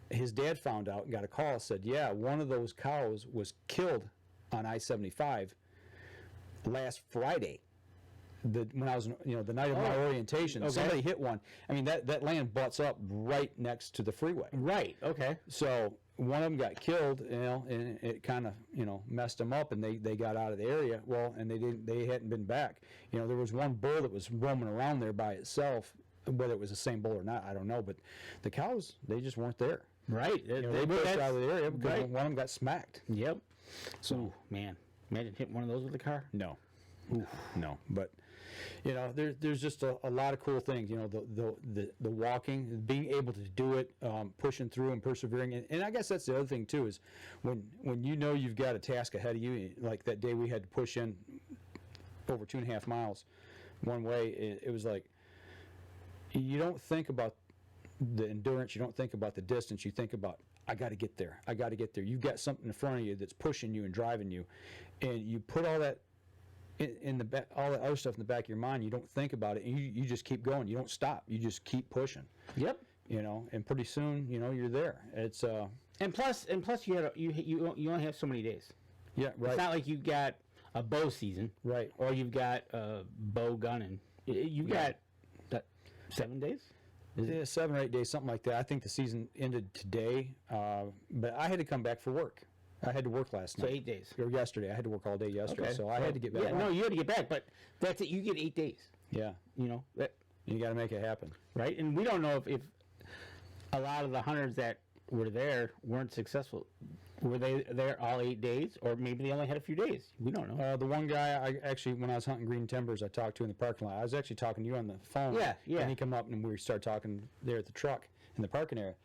his dad found out and got a call, said, yeah, one of those cows was killed on I-75 last Friday. when I was, the night of my orientation, somebody hit one. I mean, that land butts up right next to the freeway. Right. Okay. So one of them got killed, and it kind of, messed them up, and they got out of the area. Well, and they hadn't been back. There was one bull that was roaming around there by itself. Whether it was the same bull or not, I don't know. But the cows, they just weren't there. Right. They pushed out of the area because right. one of them got smacked. Yep. So, ooh, man, imagine hitting one of those with a car. No. Ooh, no. But there's just a lot of cool things. The walking, being able to do it, pushing through and persevering, and I guess that's the other thing too is when you've got a task ahead of you. Like that day we had to push in over 2.5 miles one way. It was like you don't think about the endurance, you don't think about the distance, you think about I got to get there. I got to get there. You've got something in front of you that's pushing you and driving you, and you put all that. In the back, all the other stuff in the back of your mind, you don't think about it, and you just keep going. You don't stop. You just keep pushing. Yep. And pretty soon, you're there. It's and plus you only have so many days. Yeah, right. It's not like you've got a bow season, right? Or you've got bow gunning. You got 7 days. Yeah, 7 or 8 days, something like that. I think the season ended today, but I had to come back for work. I had to work last night. So 8 days. Or yesterday. I had to work all day yesterday, okay. So I had to get back. Yeah, no, you had to get back, but that's it. You get 8 days. Yeah. You got to make it happen. Right? And we don't know if a lot of the hunters that were there weren't successful. Were they there all 8 days, or maybe they only had a few days? We don't know. The one guy, when I was hunting green timbers, I talked to in the parking lot. I was actually talking to you on the phone. Yeah. And he come up and we started talking there at the truck in the parking area.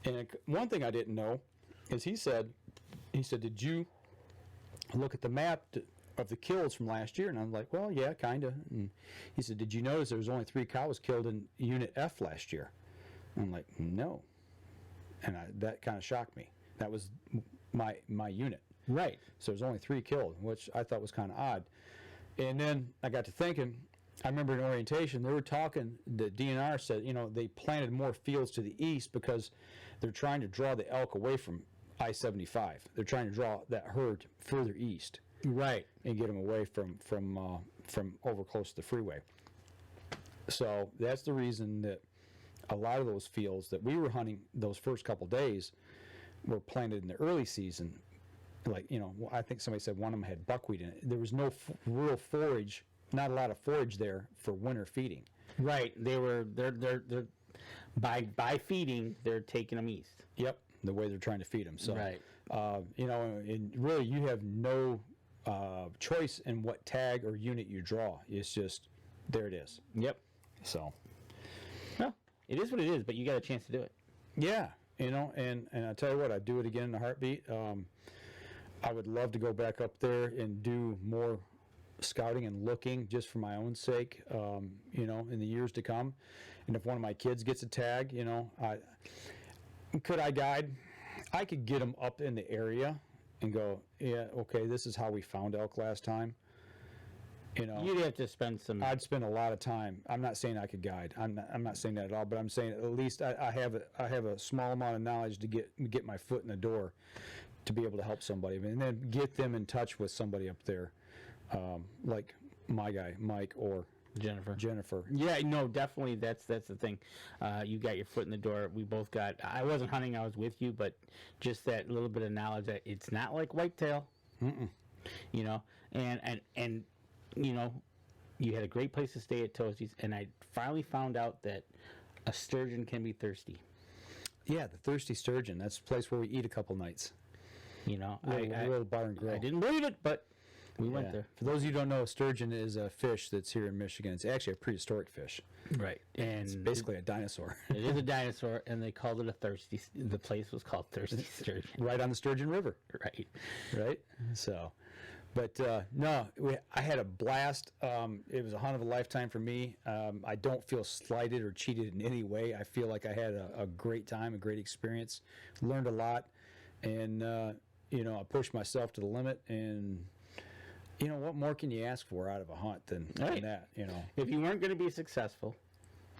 And one thing I didn't know is he said, did you look at the map of the kills from last year? And I'm like, well, yeah, kind of. And he said, did you notice there was only 3 cows killed in Unit F last year? And I'm like, no. And that kind of shocked me. That was my unit. Right. So there's only 3 killed, which I thought was kind of odd. And then I got to thinking, I remember in orientation, they were talking, the DNR said, they planted more fields to the east because they're trying to draw the elk away from I-75. They're trying to draw that herd further east. Right. And get them away from over close to the freeway. So that's the reason that a lot of those fields that we were hunting those first couple days were planted in the early season. Like, I think somebody said one of them had buckwheat in it. There was no real forage, not a lot of forage there for winter feeding. Right. They're by feeding, they're taking them east. Yep. The way they're trying to feed them. So, right. And really you have no choice in what tag or unit you draw. It's just, there it is. Yep. So. Well, it is what it is, but you got a chance to do it. Yeah. And I tell you what, I'd do it again in a heartbeat. I would love to go back up there and do more scouting and looking just for my own sake, in the years to come. And if one of my kids gets a tag, could I guide? I could get them up in the area and go, yeah, okay, this is how we found elk last time. You'd have to spend some. I'd spend a lot of time. I'm not saying I could guide. I'm not saying that at all. But I'm saying at least I have a small amount of knowledge to get my foot in the door, to be able to help somebody, and then get them in touch with somebody up there, like my guy Mike or Jennifer. Yeah, no, definitely. That's the thing. You got your foot in the door. We both got. I wasn't hunting. I was with you, but just that little bit of knowledge that it's not like whitetail. Mm-mm. And you had a great place to stay at Toasties, and I finally found out that a sturgeon can be thirsty. Yeah, the thirsty sturgeon. That's the place where we eat a couple nights. Little bar and grill. I didn't believe it, but we went there. For those of you who don't know, sturgeon is a fish that's here in Michigan. It's actually a prehistoric fish. Right. And it's basically a dinosaur. It is a dinosaur, and they called it the place was called Thirsty Sturgeon. Right on the Sturgeon River. Right. So, but no, I had a blast. It was a hunt of a lifetime for me. I don't feel slighted or cheated in any way. I feel like I had a great time, a great experience, learned a lot, and I pushed myself to the limit. And what more can you ask for out of a hunt than that? If you weren't going to be successful,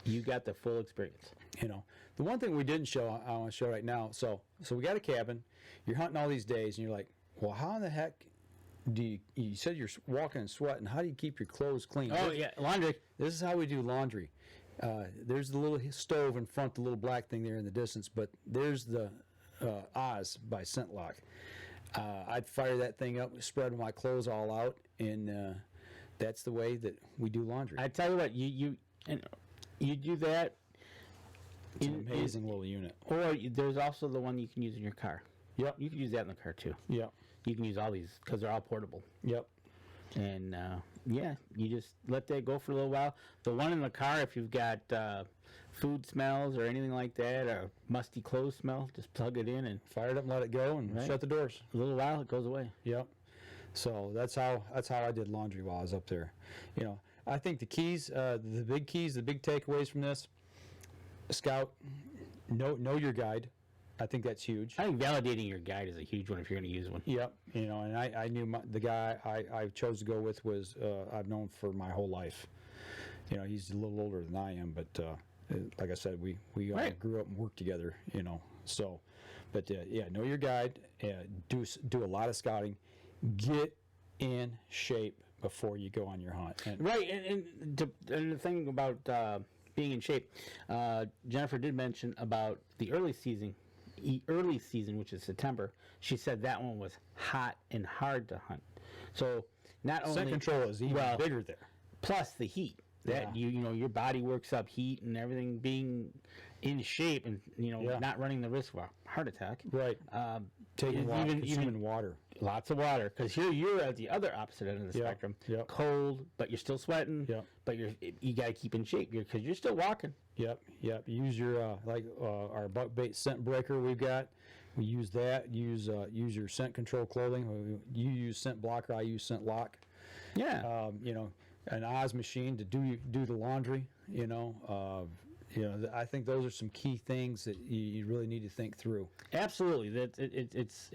you got the full experience. The one thing we didn't show, I want to show right now. So we got a cabin. You're hunting all these days, and you're like, well, how in the heck you said you're walking and sweating. How do you keep your clothes clean? Oh yeah, laundry. This is how we do laundry. There's the little stove in front, the little black thing there in the distance, but there's the Oz by Scent Lock. I'd fire that thing up, spread my clothes all out, and that's the way that we do laundry. I tell you what, you do that. It's an amazing little unit. Or there's also the one you can use in your car. Yep. You can use that in the car too. Yep. You can use all these because they're all portable. Yep. And yeah, you just let that go for a little while. The one in the car, if you've got food smells or anything like that, or musty clothes smell, just plug it in and Fire it up and let it go, and shut the doors. a little while it goes away. Yep. So that's how I did laundry while I was up there. You know, I think the keys, the big takeaways from this: Scout, know your guide. I think that's huge. I think validating your guide is a huge one if you're going to use one. Yep. You know, and I knew the guy I chose to go with was I've known for my whole life. You know, he's a little older than I am, but like I said, we Right. grew up and worked together. You know, so, but yeah, know your guide. Do a lot of scouting. Get in shape before you go on your hunt. And Right, and the thing about being in shape, Jennifer did mention about the early season, which is September. She said that one was hot and hard to hunt. So not scent only control is even bigger there. plus the heat that you know your body works up heat and everything, being in shape and not running the risk of a heart attack. Right. Taking water, consuming water. Lots of water, because here you're at the other opposite end of the spectrum. Yep. Cold, but you're still sweating. Yep. But you got to keep in shape because you're still walking. Yep. Use your our buck bait scent breaker we've got. We use that. Use your scent control clothing. You use scent blocker. I use scent lock. Yeah. An Oz machine to do the laundry. I think those are some key things that you really need to think through. Absolutely. It's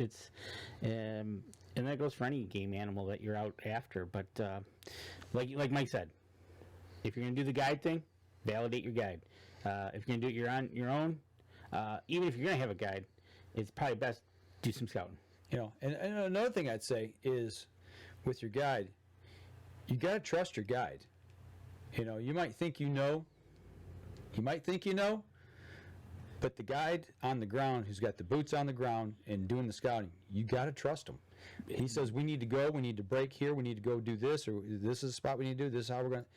and that goes for any game animal that you're out after. But like Mike said, if you're going to do the guide thing, validate your guide. If you're going to do it on your own, even if you're going to have a guide, it's probably best do some scouting. And another thing I'd say is with your guide, you got to trust your guide. You might think you know. But the guide on the ground, who's got the boots on the ground and doing the scouting, you got to trust him. He says, we need to go, we need to break here, we need to go do this, or this is the spot we need to do, this is how we're going to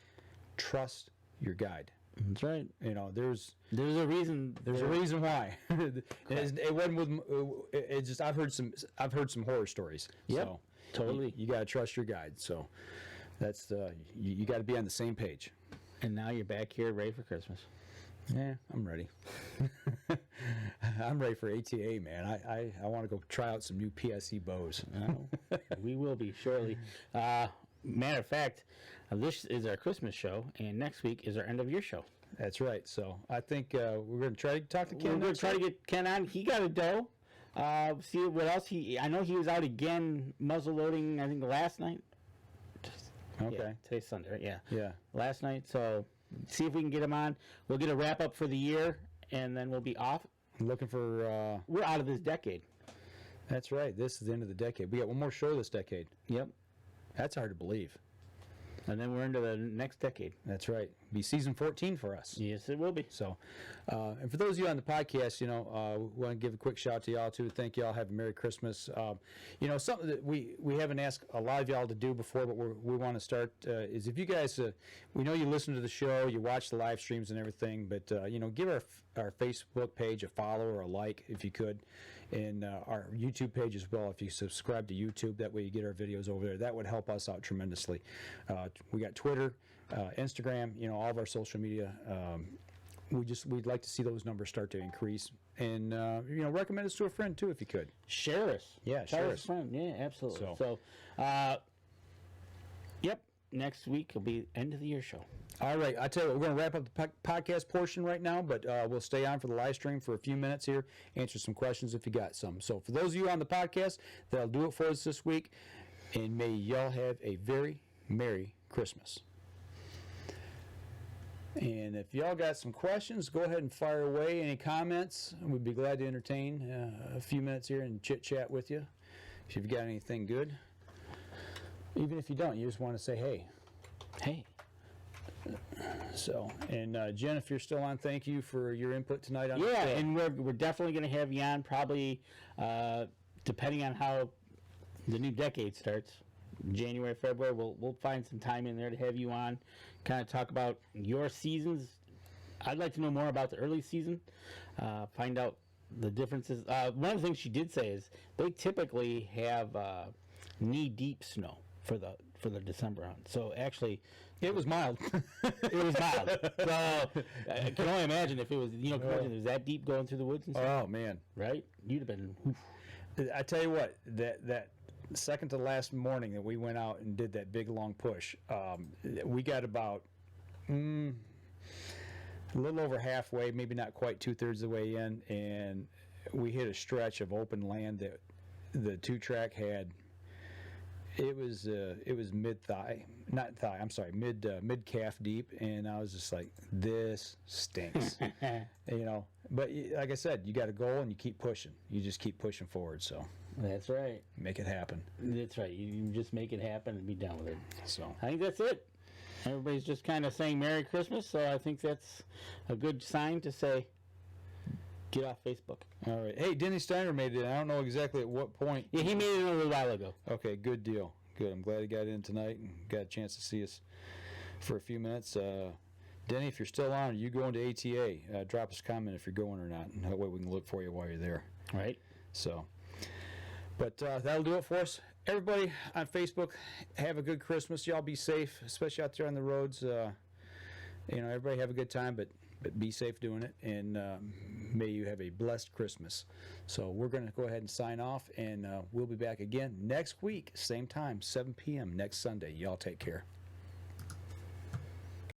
trust your guide. That's right. There's a reason. There's a reason why. It wasn't with. It's just I've heard some horror stories. Yep, so totally. You got to trust your guide. So that's you got to be on the same page. And now you're back here ready for Christmas. Yeah, I'm ready. I'm ready for ATA, man. I want to go try out some new PSE bows. We will be shortly. Matter of fact, this is our Christmas show, and next week is our end of year show. That's right. So I think we're going to try to talk to Ken. We're going to try to get Ken on. He got a doe. See what else I know he was out again muzzle loading, I think last night. Okay. Yeah, today's Sunday, right? Yeah. Yeah. Last night. So see if we can get him on. We'll get a wrap up for the year, and then we'll be off. Looking for. We're out of this decade. That's right. This is the end of the decade. We got one more show this decade. Yep. That's hard to believe. And then we're into the next decade. That's right. Be season 14 for us. Yes, it will be. So, and for those of you on the podcast, we want to give a quick shout out to y'all too. Thank y'all. Have a Merry Christmas. Something that we haven't asked a lot of y'all to do before, but we want to start is if you guys, we know you listen to the show, you watch the live streams and everything, but give our Facebook page a follow or a like if you could, and our YouTube page as well. If you subscribe to YouTube, that way you get our videos over there. That would help us out tremendously. We got Twitter, Instagram, all of our social media. We'd like to see those numbers start to increase, and recommend us to a friend too if you could. Share us. Yeah, Tell share us. us. Friend. Yeah, absolutely. So, yep. Next week will be end of the year show. All right, I tell you what, we're going to wrap up the podcast portion right now, but we'll stay on for the live stream for a few minutes here, answer some questions if you got some. So for those of you on the podcast, that'll do it for us this week, and may y'all have a very Merry Christmas. And if y'all got some questions, go ahead and fire away. Any comments? We'd be glad to entertain a few minutes here and chit-chat with you if you've got anything good. Even if you don't, you just want to say, hey. Hey. So, and Jen, if you're still on, thank you for your input tonight on the Yeah, show. and we're definitely going to have you on probably depending on how the new decade starts. January, February, we'll find some time in there to have you on, kind of talk about your seasons. I'd like to know more about the early season, find out the differences. One of the things she did say is they typically have knee-deep snow for the December hunt. So actually, It was mild. it was mild. So I can only imagine if it was, imagine it was that deep going through the woods and stuff, Oh, man. right? You'd have been. Oof. I tell you what, that second to last morning that we went out and did that big long push, we got about a little over halfway, maybe not quite 2/3 of the way in, and we hit a stretch of open land that the 2-track had. It was mid thigh, not thigh. I'm sorry, mid calf deep, and I was just like, this stinks, But like I said, you got a goal and you keep pushing. You just keep pushing forward. So That's right. make it happen. That's right. You just make it happen and be done with it. So I think that's it. Everybody's just kind of saying Merry Christmas, so I think that's a good sign to say, get off Facebook. all right. Hey, Denny Steiner made it. I don't know exactly at what point. Yeah, he made it a little while ago. Okay, good deal. Good. I'm glad he got in tonight and got a chance to see us for a few minutes. Denny, if you're still on, you going to ATA? Drop us a comment if you're going or not, and that way we can look for you while you're there. Right. So, but that'll do it for us. Everybody on Facebook, have a good Christmas. Y'all be safe, especially out there on the roads. Everybody have a good time, but be safe doing it, and may you have a blessed Christmas. So we're going to go ahead and sign off, and we'll be back again next week, same time, 7 p.m. next Sunday. Y'all take care.